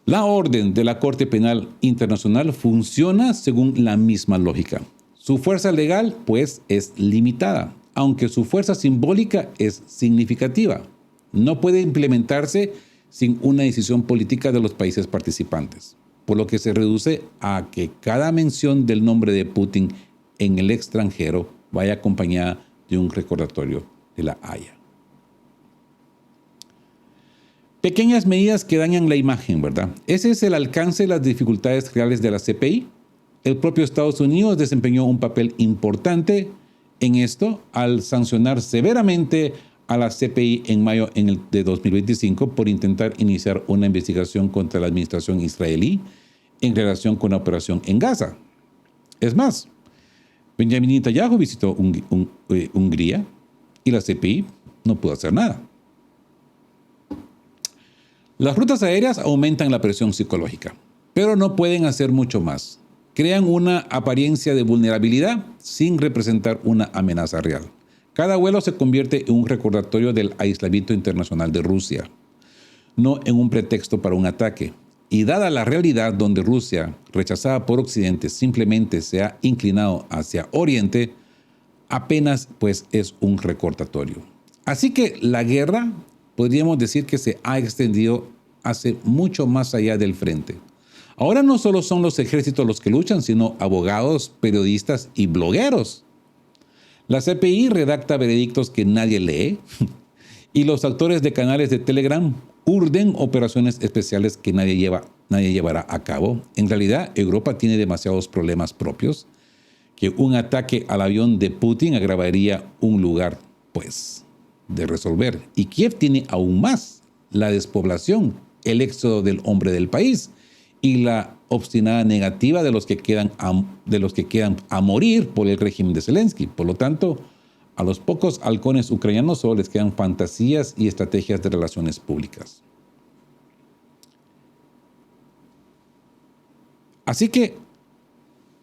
La orden de la Corte Penal Internacional funciona según la misma lógica. Su fuerza legal, pues, es limitada, aunque su fuerza simbólica es significativa. No puede implementarse sin una decisión política de los países participantes, por lo que se reduce a que cada mención del nombre de Putin en el extranjero vaya acompañada de un recordatorio de la Haya. Pequeñas medidas que dañan la imagen, ¿verdad? Ese es el alcance de las dificultades reales de la CPI. el propio Estados Unidos desempeñó un papel importante en esto al sancionar severamente a la CPI en mayo de 2025 por intentar iniciar una investigación contra la administración israelí en relación con la operación en Gaza. Es más, Benjamin Netanyahu visitó Hungría y la CPI no pudo hacer nada. Las rutas aéreas aumentan la presión psicológica, pero no pueden hacer mucho más. Crean una apariencia de vulnerabilidad sin representar una amenaza real. Cada vuelo se convierte en un recordatorio del aislamiento internacional de Rusia, no en un pretexto para un ataque. Y dada la realidad donde Rusia, rechazada por Occidente, simplemente se ha inclinado hacia Oriente, apenas pues es un recordatorio. Así que la guerra podríamos decir que se ha extendido hace mucho más allá del frente. Ahora no solo son los ejércitos los que luchan, sino abogados, periodistas y blogueros. La CPI redacta veredictos que nadie lee y los actores de canales de Telegram urden operaciones especiales que nadie llevará a cabo. En realidad, Europa tiene demasiados problemas propios que un ataque al avión de Putin agravaría un lugar, pues, de resolver. Y Kiev tiene aún más: la despoblación, el éxodo del hombre del país y la obstinada negativa de los que quedan a morir por el régimen de Zelensky. Por lo tanto, a los pocos halcones ucranianos solo les quedan fantasías y estrategias de relaciones públicas. Así que,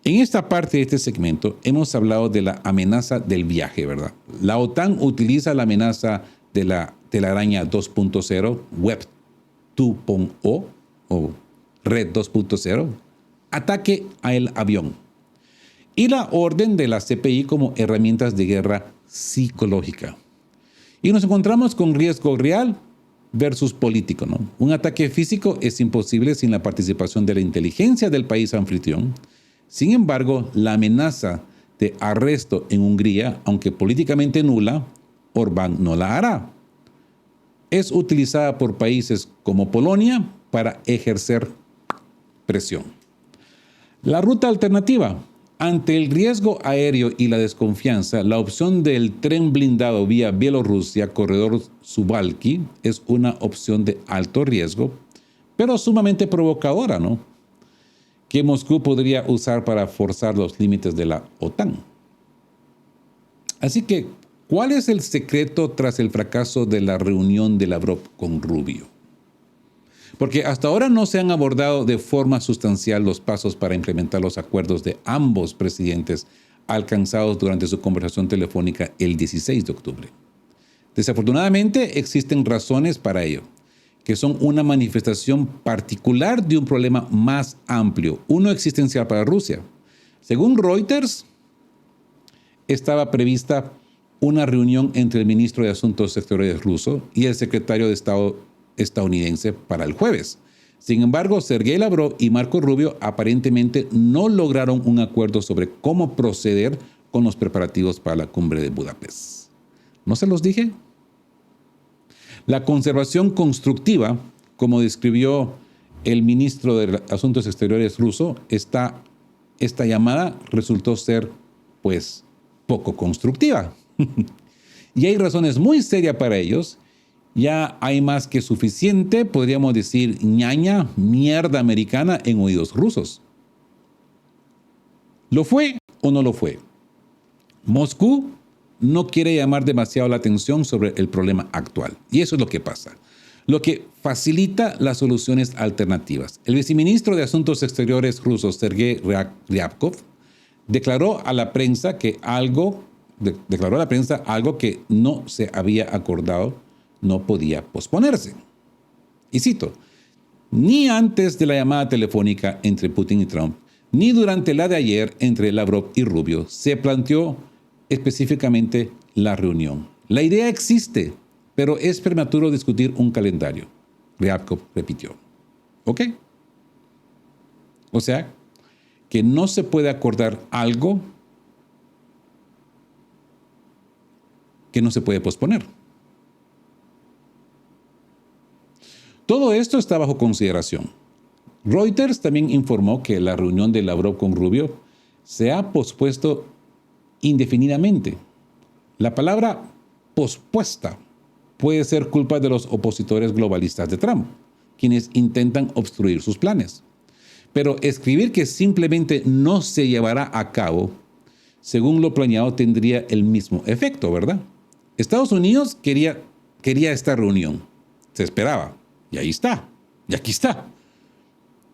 en esta parte de este segmento hemos hablado de la amenaza del viaje, ¿verdad? La OTAN utiliza la amenaza de la telaraña 2.0, Web 2.0 o Red 2.0, ataque al avión, y la orden de la CPI como herramientas de guerra psicológica. Y nos encontramos con riesgo real versus político, ¿no? Un ataque físico es imposible sin la participación de la inteligencia del país anfitrión. Sin embargo, la amenaza de arresto en Hungría, aunque políticamente nula, Orbán no la hará. Es utilizada por países como Polonia para ejercer presión. La ruta alternativa. Ante el riesgo aéreo y la desconfianza, la opción del tren blindado vía Bielorrusia, corredor Suwałki, es una opción de alto riesgo, pero sumamente provocadora, ¿no?, que Moscú podría usar para forzar los límites de la OTAN. Así que, ¿cuál es el secreto tras el fracaso de la reunión de Lavrov con Rubio? Porque hasta ahora no se han abordado de forma sustancial los pasos para implementar los acuerdos de ambos presidentes alcanzados durante su conversación telefónica el 16 de octubre. Desafortunadamente, existen razones para ello, que son una manifestación particular de un problema más amplio, uno existencial para Rusia. Según Reuters, estaba prevista una reunión entre el ministro de Asuntos Exteriores ruso y el secretario de Estado estadounidense para el jueves. Sin embargo, Sergei Lavrov y Marco Rubio aparentemente no lograron un acuerdo sobre cómo proceder con los preparativos para la cumbre de Budapest. ¿No se los dije? La conservación constructiva, como describió el ministro de Asuntos Exteriores ruso, esta llamada resultó ser, pues, poco constructiva. Y hay razones muy serias para ellos. Ya hay más que suficiente, podríamos decir, ñaña, mierda americana en oídos rusos. ¿Lo fue o no lo fue? Moscú no quiere llamar demasiado la atención sobre el problema actual. Y eso es lo que pasa. Lo que facilita las soluciones alternativas. El viceministro de Asuntos Exteriores ruso, Sergei Ryabkov, declaró a la prensa algo que no se había acordado no podía posponerse. Y cito: ni antes de la llamada telefónica entre Putin y Trump, ni durante la de ayer entre Lavrov y Rubio, se planteó específicamente la reunión. La idea existe, pero es prematuro discutir un calendario, Ryabkov repitió. ¿Ok? O sea, que no se puede acordar algo que no se puede posponer. Todo esto está bajo consideración. Reuters también informó que la reunión de Lavrov con Rubio se ha pospuesto indefinidamente. La palabra pospuesta puede ser culpa de los opositores globalistas de Trump, quienes intentan obstruir sus planes. Pero escribir que simplemente no se llevará a cabo, según lo planeado, tendría el mismo efecto, ¿verdad? Estados Unidos quería esta reunión. Se esperaba. Y ahí está. Y aquí está.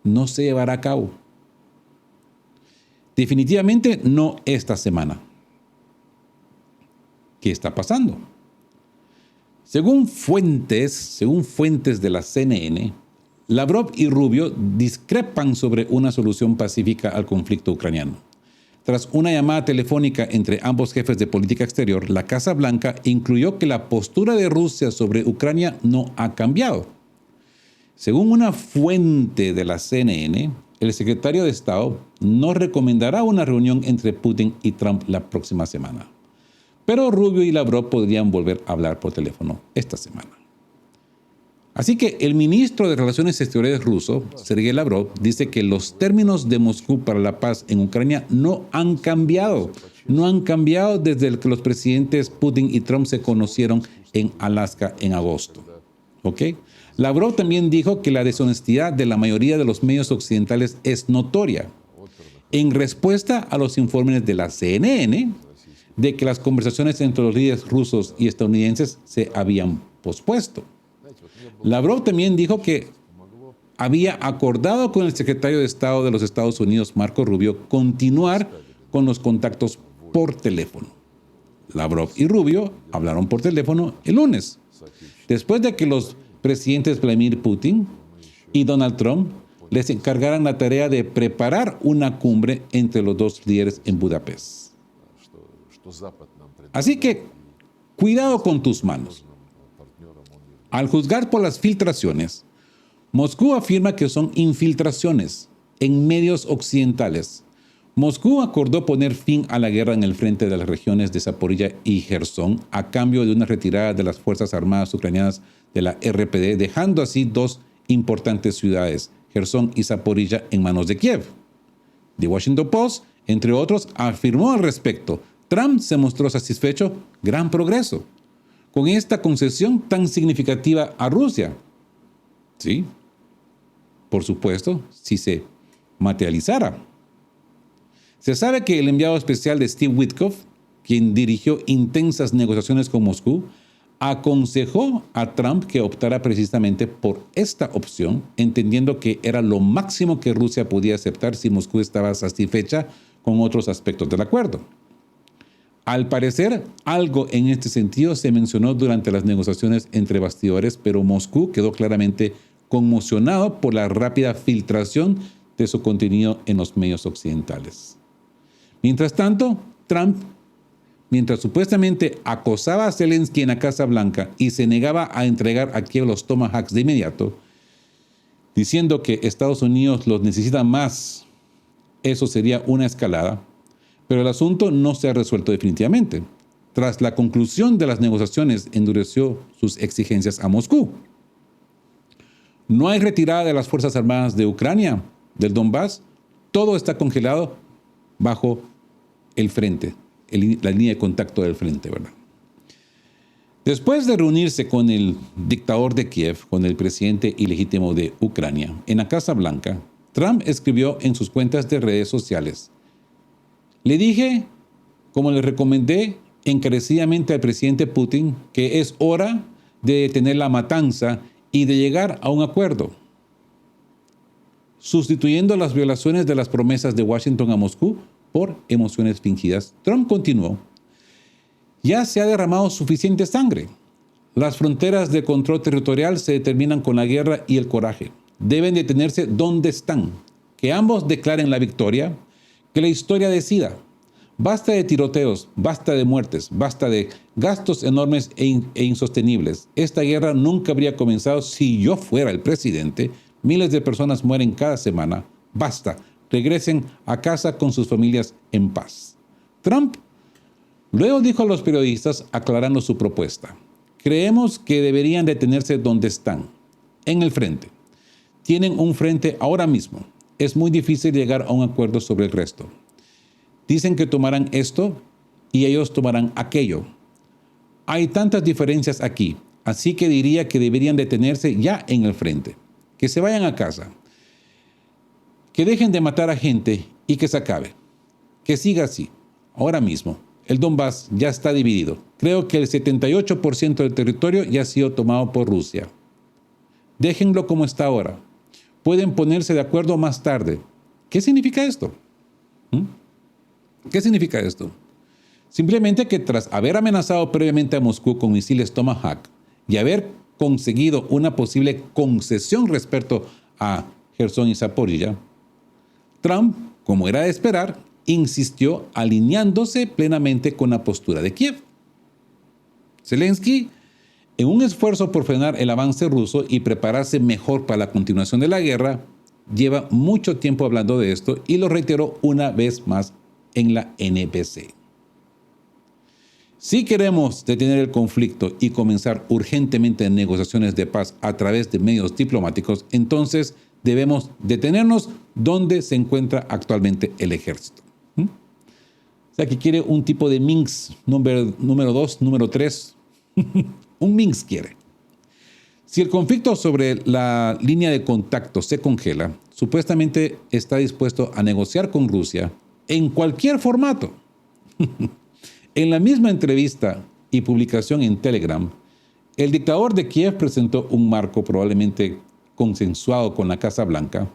No se llevará a cabo. Definitivamente no esta semana. ¿Qué está pasando? Según fuentes de la CNN, Lavrov y Rubio discrepan sobre una solución pacífica al conflicto ucraniano. Tras una llamada telefónica entre ambos jefes de política exterior, la Casa Blanca incluyó que la postura de Rusia sobre Ucrania no ha cambiado. Según una fuente de la CNN, el secretario de Estado no recomendará una reunión entre Putin y Trump la próxima semana. Pero Rubio y Lavrov podrían volver a hablar por teléfono esta semana. Así que el ministro de Relaciones Exteriores ruso, Sergei Lavrov, dice que los términos de Moscú para la paz en Ucrania no han cambiado. No han cambiado desde que los presidentes Putin y Trump se conocieron en Alaska en agosto. ¿Ok? Lavrov también dijo que la deshonestidad de la mayoría de los medios occidentales es notoria. En respuesta a los informes de la CNN, de que las conversaciones entre los líderes rusos y estadounidenses se habían pospuesto. Lavrov también dijo que había acordado con el secretario de Estado de los Estados Unidos, Marco Rubio, continuar con los contactos por teléfono. Lavrov y Rubio hablaron por teléfono el lunes, después de que los presidentes Vladimir Putin y Donald Trump les encargaran la tarea de preparar una cumbre entre los dos líderes en Budapest. Así que, cuidado con tus manos. Al juzgar por las filtraciones, Moscú afirma que son infiltraciones en medios occidentales. Moscú acordó poner fin a la guerra en el frente de las regiones de Zaporilla y Jersón a cambio de una retirada de las Fuerzas Armadas ucranianas de la RPD, dejando así dos importantes ciudades, Jersón y Zaporilla, en manos de Kiev. The Washington Post, entre otros, afirmó al respecto: Trump se mostró satisfecho, gran progreso, con esta concesión tan significativa a Rusia. Sí, por supuesto, si se materializara. Se sabe que el enviado especial de Steve Witkoff, quien dirigió intensas negociaciones con Moscú, aconsejó a Trump que optara precisamente por esta opción, entendiendo que era lo máximo que Rusia podía aceptar si Moscú estaba satisfecha con otros aspectos del acuerdo. Al parecer, algo en este sentido se mencionó durante las negociaciones entre bastidores, pero Moscú quedó claramente conmocionado por la rápida filtración de su contenido en los medios occidentales. Mientras tanto, Trump, mientras supuestamente acosaba a Zelensky en la Casa Blanca y se negaba a entregar a Kiev los Tomahawks de inmediato, diciendo que Estados Unidos los necesita más, eso sería una escalada. Pero el asunto no se ha resuelto definitivamente. Tras la conclusión de las negociaciones, endureció sus exigencias a Moscú. No hay retirada de las Fuerzas Armadas de Ucrania, del Donbass. Todo está congelado bajo el frente, la línea de contacto del frente, ¿verdad? Después de reunirse con el dictador de Kiev, con el presidente ilegítimo de Ucrania, en la Casa Blanca, Trump escribió en sus cuentas de redes sociales: le dije, como le recomendé encarecidamente al presidente Putin, que es hora de detener la matanza y de llegar a un acuerdo, sustituyendo las violaciones de las promesas de Washington a Moscú por emociones fingidas. Trump continuó: ya se ha derramado suficiente sangre. Las fronteras de control territorial se determinan con la guerra y el coraje. Deben detenerse donde están. Que ambos declaren la victoria. Que la historia decida. Basta de tiroteos, basta de muertes, basta de gastos enormes e insostenibles. Esta guerra nunca habría comenzado si yo fuera el presidente. Miles de personas mueren cada semana. Basta, regresen a casa con sus familias en paz. Trump luego dijo a los periodistas, aclarando su propuesta: creemos que deberían detenerse donde están, en el frente. tienen un frente ahora mismo. Es muy difícil llegar a un acuerdo sobre el resto. Dicen que tomarán esto y ellos tomarán aquello. Hay tantas diferencias aquí, así que diría que deberían detenerse ya en el frente. Que se vayan a casa. Que dejen de matar a gente y que se acabe. Que siga así. Ahora mismo, el Donbass ya está dividido. Creo que el 78% del territorio ya ha sido tomado por Rusia. Déjenlo como está ahora. Pueden ponerse de acuerdo más tarde. ¿Qué significa esto? ¿Qué significa esto? Simplemente que tras haber amenazado previamente a Moscú con misiles Tomahawk y haber conseguido una posible concesión respecto a Gerson y Zaporilla, Trump, como era de esperar, insistió alineándose plenamente con la postura de Kiev. Zelensky, en un esfuerzo por frenar el avance ruso y prepararse mejor para la continuación de la guerra, lleva mucho tiempo hablando de esto y lo reiteró una vez más en la NBC. Si queremos detener el conflicto y comenzar urgentemente negociaciones de paz a través de medios diplomáticos, entonces debemos detenernos donde se encuentra actualmente el ejército. O sea, que quiere un tipo de Minsk número 2, número 3. Un Minsk quiere. Si el conflicto sobre la línea de contacto se congela, supuestamente está dispuesto a negociar con Rusia en cualquier formato. En la misma entrevista y publicación en Telegram, el dictador de Kiev presentó un marco probablemente consensuado con la Casa Blanca.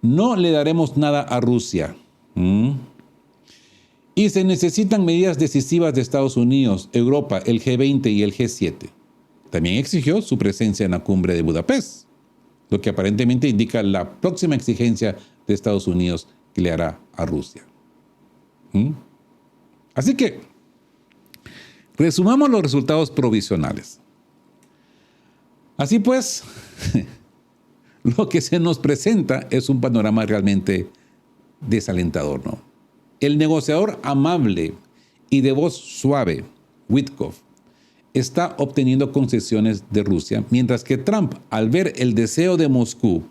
No le daremos nada a Rusia. Y se necesitan medidas decisivas de Estados Unidos, Europa, el G20 y el G7. También exigió su presencia en la cumbre de Budapest, lo que aparentemente indica la próxima exigencia de Estados Unidos que le hará a Rusia. Así que, resumamos los resultados provisionales. Así pues, lo que se nos presenta es un panorama realmente desalentador, ¿no? El negociador amable y de voz suave, Witkoff, está obteniendo concesiones de Rusia, mientras que Trump, al ver el deseo de Moscú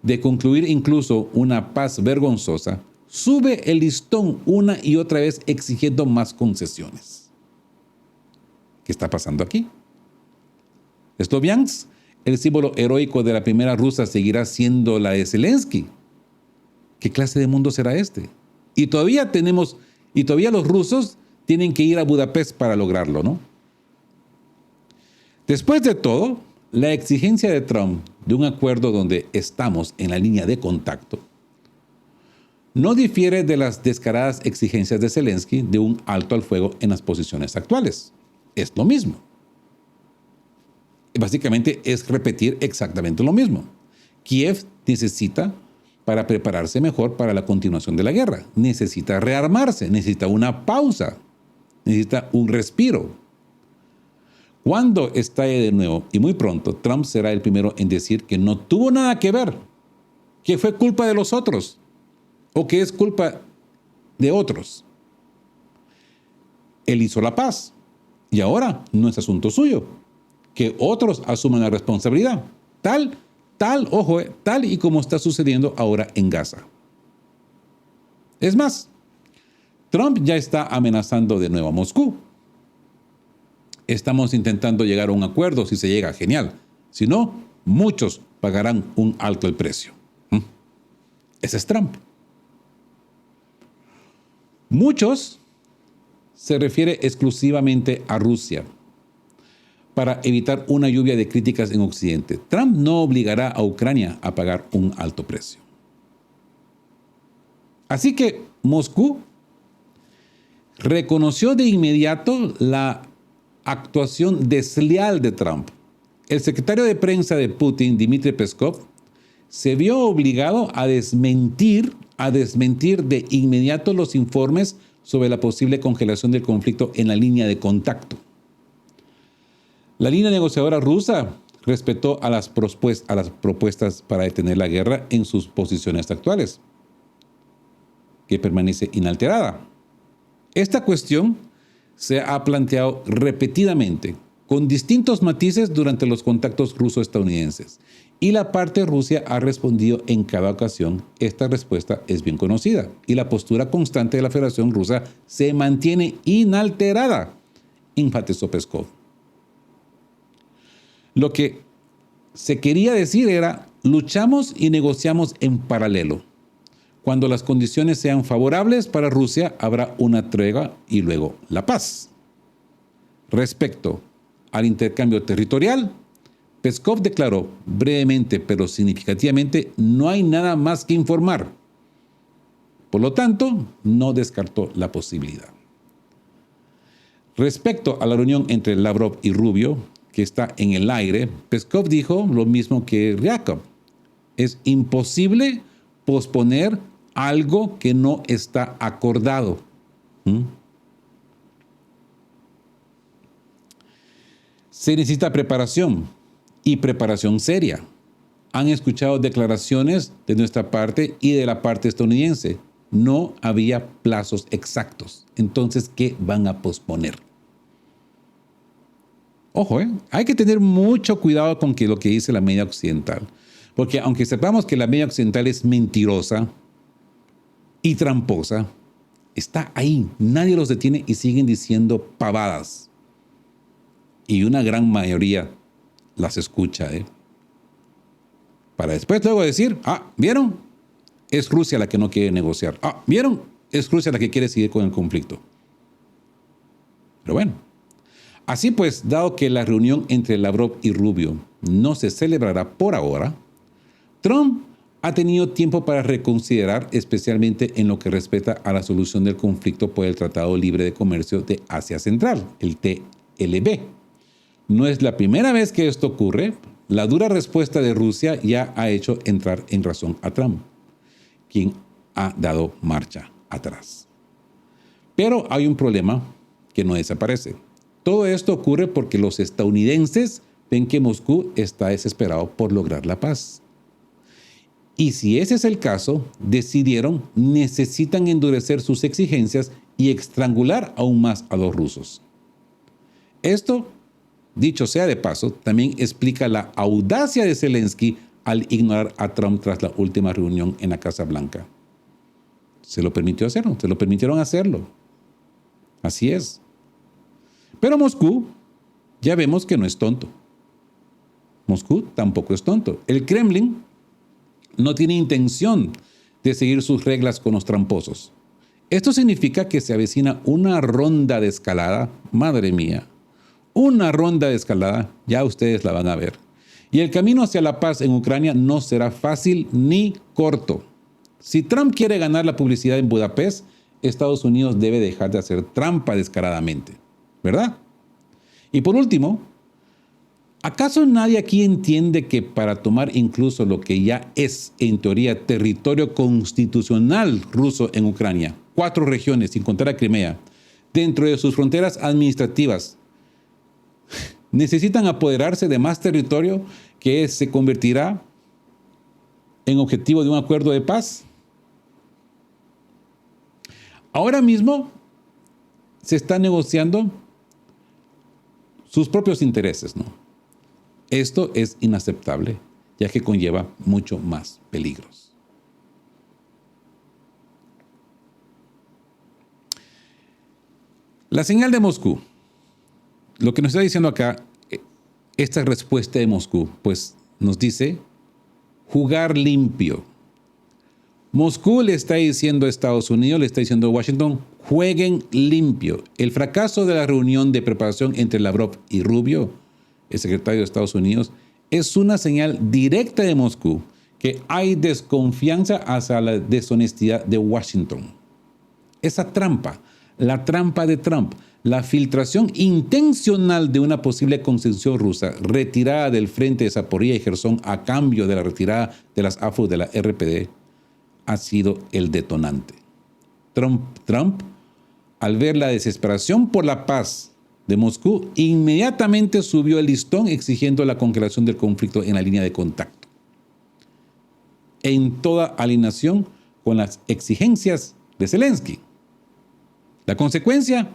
de concluir incluso una paz vergonzosa, sube el listón una y otra vez exigiendo más concesiones. ¿Qué está pasando aquí? Sloviansk, el símbolo heroico de la primera rusa, seguirá siendo la de Zelensky. ¿Qué clase de mundo será este? Y todavía los rusos tienen que ir a Budapest para lograrlo, ¿no? Después de todo, la exigencia de Trump de un acuerdo donde estamos en la línea de contacto no difiere de las descaradas exigencias de Zelensky de un alto al fuego en las posiciones actuales. Es lo mismo. Básicamente es repetir exactamente lo mismo. Kiev necesita, para prepararse mejor para la continuación de la guerra, necesita rearmarse, necesita una pausa, necesita un respiro. Cuando estalle de nuevo, y muy pronto, Trump será el primero en decir que no tuvo nada que ver, que fue culpa de los otros, o que es culpa de otros. Él hizo la paz, y ahora no es asunto suyo. Que otros asuman la responsabilidad. Tal y como está sucediendo ahora en Gaza. Es más, Trump ya está amenazando de nuevo a Moscú. Estamos intentando llegar a un acuerdo. Si se llega, genial. Si no, muchos pagarán un alto el precio. Ese es Trump. Muchos se refiere exclusivamente a Rusia para evitar una lluvia de críticas en Occidente. Trump no obligará a Ucrania a pagar un alto precio. Así que Moscú reconoció de inmediato la actuación desleal de Trump. El secretario de prensa de Putin, Dmitry Peskov, se vio obligado a desmentir de inmediato los informes sobre la posible congelación del conflicto en la línea de contacto. La línea negociadora rusa respetó a las propuestas para detener la guerra en sus posiciones actuales, que permanece inalterada. Esta cuestión se ha planteado repetidamente con distintos matices durante los contactos ruso-estadounidenses. Y la parte Rusia ha respondido en cada ocasión. Esta respuesta es bien conocida y la postura constante de la Federación Rusa se mantiene inalterada, enfatizó Peskov. Lo que se quería decir era, luchamos y negociamos en paralelo. Cuando las condiciones sean favorables para Rusia, habrá una tregua y luego la paz. Respecto al intercambio territorial, Peskov declaró brevemente pero significativamente, no hay nada más que informar. Por lo tanto, no descartó la posibilidad. Respecto a la reunión entre Lavrov y Rubio, que está en el aire, Peskov dijo lo mismo que Ryabkov. Es imposible posponer algo que no está acordado. Se necesita preparación y preparación seria. Han escuchado declaraciones de nuestra parte y de la parte estadounidense. No había plazos exactos. Entonces, ¿qué van a posponer? Ojo, hay que tener mucho cuidado con lo que dice la media occidental. Porque aunque sepamos que la media occidental es mentirosa y tramposa, está ahí. Nadie los detiene y siguen diciendo pavadas. Y una gran mayoría las escucha, para después luego decir, ¿vieron? Es Rusia la que no quiere negociar. ¿Vieron? Es Rusia la que quiere seguir con el conflicto. Pero bueno, así pues, dado que la reunión entre Lavrov y Rubio no se celebrará por ahora, Trump ha tenido tiempo para reconsiderar, especialmente en lo que respecta a la solución del conflicto por el Tratado Libre de Comercio de Asia Central, el TLB. No es la primera vez que esto ocurre. La dura respuesta de Rusia ya ha hecho entrar en razón a Trump, quien ha dado marcha atrás. Pero hay un problema que no desaparece. Todo esto ocurre porque los estadounidenses ven que Moscú está desesperado por lograr la paz. Y si ese es el caso, necesitan endurecer sus exigencias y estrangular aún más a los rusos. Esto, dicho sea de paso, también explica la audacia de Zelensky al ignorar a Trump tras la última reunión en la Casa Blanca. Se lo permitieron hacerlo. Así es. Pero Moscú, ya vemos que no es tonto. Moscú tampoco es tonto. El Kremlin no tiene intención de seguir sus reglas con los tramposos. Esto significa que se avecina una ronda de escalada, madre mía, una ronda de escalada, ya ustedes la van a ver. Y el camino hacia la paz en Ucrania no será fácil ni corto. Si Trump quiere ganar la publicidad en Budapest, Estados Unidos debe dejar de hacer trampa descaradamente, ¿verdad? Y por último, ¿acaso nadie aquí entiende que para tomar incluso lo que ya es, en teoría, territorio constitucional ruso en Ucrania, 4 regiones, sin contar a Crimea, dentro de sus fronteras administrativas, necesitan apoderarse de más territorio que se convertirá en objetivo de un acuerdo de paz? Ahora mismo se están negociando sus propios intereses, ¿no? Esto es inaceptable, ya que conlleva mucho más peligros. La señal de Moscú. Lo que nos está diciendo acá, esta respuesta de Moscú, pues nos dice jugar limpio. Moscú le está diciendo a Estados Unidos, le está diciendo a Washington, jueguen limpio. El fracaso de la reunión de preparación entre Lavrov y Rubio, el secretario de Estados Unidos, es una señal directa de Moscú que hay desconfianza hacia la deshonestidad de Washington. Esa trampa, la trampa de Trump, la filtración intencional de una posible concesión rusa retirada del frente de Zaporilla y Jersón a cambio de la retirada de las AFU de la RPD, ha sido el detonante. Trump, al ver la desesperación por la paz de Moscú, inmediatamente subió el listón exigiendo la congelación del conflicto en la línea de contacto, en toda alineación con las exigencias de Zelensky. La consecuencia,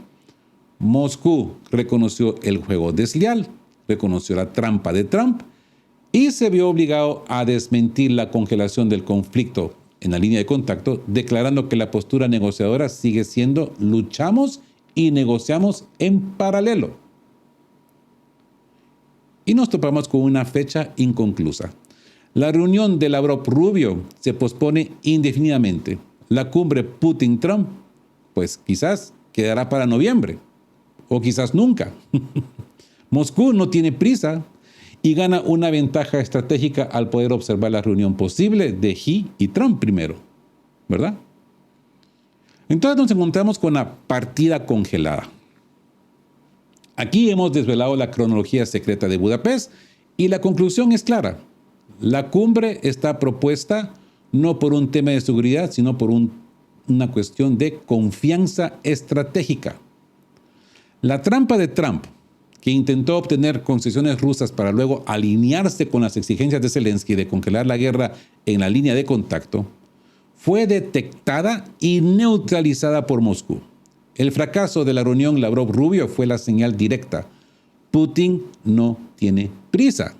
Moscú reconoció el juego desleal, reconoció la trampa de Trump y se vio obligado a desmentir la congelación del conflicto en la línea de contacto, declarando que la postura negociadora sigue siendo luchamos y negociamos en paralelo. Y nos topamos con una fecha inconclusa. La reunión de Lavrov-Rubio se pospone indefinidamente. La cumbre Putin-Trump, pues quizás quedará para noviembre, o quizás nunca. Moscú no tiene prisa y gana una ventaja estratégica al poder observar la reunión posible de Xi y Trump primero, ¿verdad? Entonces nos encontramos con la partida congelada. Aquí hemos desvelado la cronología secreta de Budapest y la conclusión es clara. La cumbre está propuesta no por un tema de seguridad, sino por una cuestión de confianza estratégica. La trampa de Trump, que intentó obtener concesiones rusas para luego alinearse con las exigencias de Zelensky de congelar la guerra en la línea de contacto, fue detectada y neutralizada por Moscú. El fracaso de la reunión Lavrov-Rubio fue la señal directa. Putin no tiene prisa.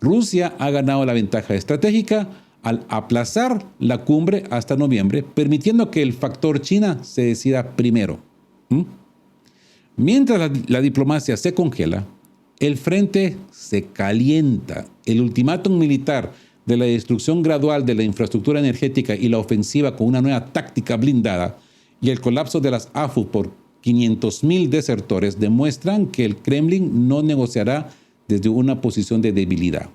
Rusia ha ganado la ventaja estratégica al aplazar la cumbre hasta noviembre, permitiendo que el factor China se decida primero. Mientras la diplomacia se congela, el frente se calienta. El ultimátum militar de la destrucción gradual de la infraestructura energética y la ofensiva con una nueva táctica blindada y el colapso de las AFU por 500,000 desertores demuestran que el Kremlin no negociará desde una posición de debilidad.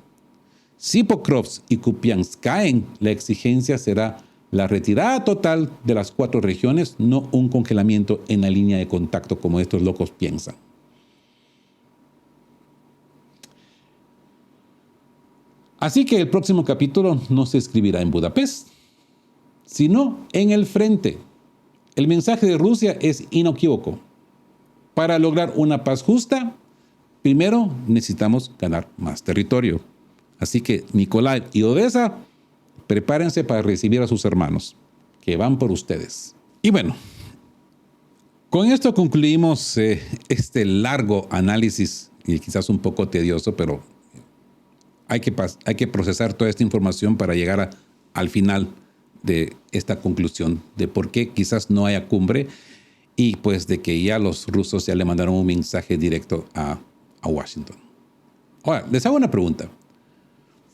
Si Pokrovsk y Kupiansk caen, la exigencia será la retirada total de las 4 regiones, no un congelamiento en la línea de contacto como estos locos piensan. Así que el próximo capítulo no se escribirá en Budapest, sino en el frente. El mensaje de Rusia es inequívoco. Para lograr una paz justa, primero necesitamos ganar más territorio. Así que Mykolaiv y Odessa, prepárense para recibir a sus hermanos, que van por ustedes. Y bueno, con esto concluimos este largo análisis, y quizás un poco tedioso, pero hay que procesar toda esta información para llegar al final de esta conclusión de por qué quizás no haya cumbre y pues de que ya los rusos ya le mandaron un mensaje directo a Washington. Ahora, les hago una pregunta.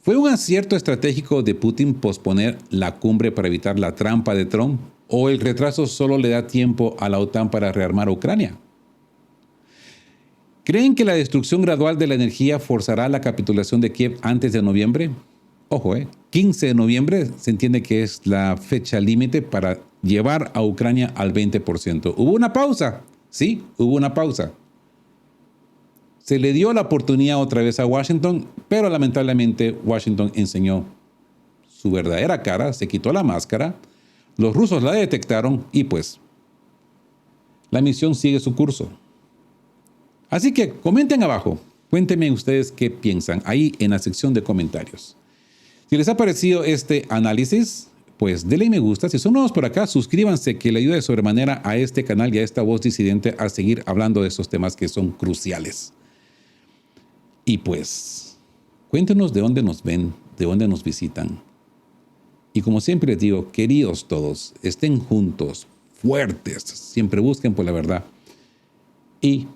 ¿Fue un acierto estratégico de Putin posponer la cumbre para evitar la trampa de Trump? ¿O el retraso solo le da tiempo a la OTAN para rearmar a Ucrania? ¿Creen que la destrucción gradual de la energía forzará la capitulación de Kiev antes de noviembre? Ojo, 15 de noviembre se entiende que es la fecha límite para llevar a Ucrania al 20%. ¿Hubo una pausa? Sí, hubo una pausa. Se le dio la oportunidad otra vez a Washington, pero lamentablemente Washington enseñó su verdadera cara, se quitó la máscara, los rusos la detectaron y pues la misión sigue su curso. Así que comenten abajo, cuéntenme ustedes qué piensan ahí en la sección de comentarios. Si les ha parecido este análisis, pues denle me gusta. Si son nuevos por acá, suscríbanse que le ayude sobremanera a este canal y a esta voz disidente a seguir hablando de estos temas que son cruciales. Y pues, cuéntenos de dónde nos ven, de dónde nos visitan. Y como siempre les digo, queridos todos, estén juntos, fuertes, siempre busquen por la verdad y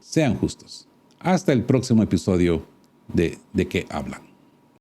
sean justos. Hasta el próximo episodio de qué hablan.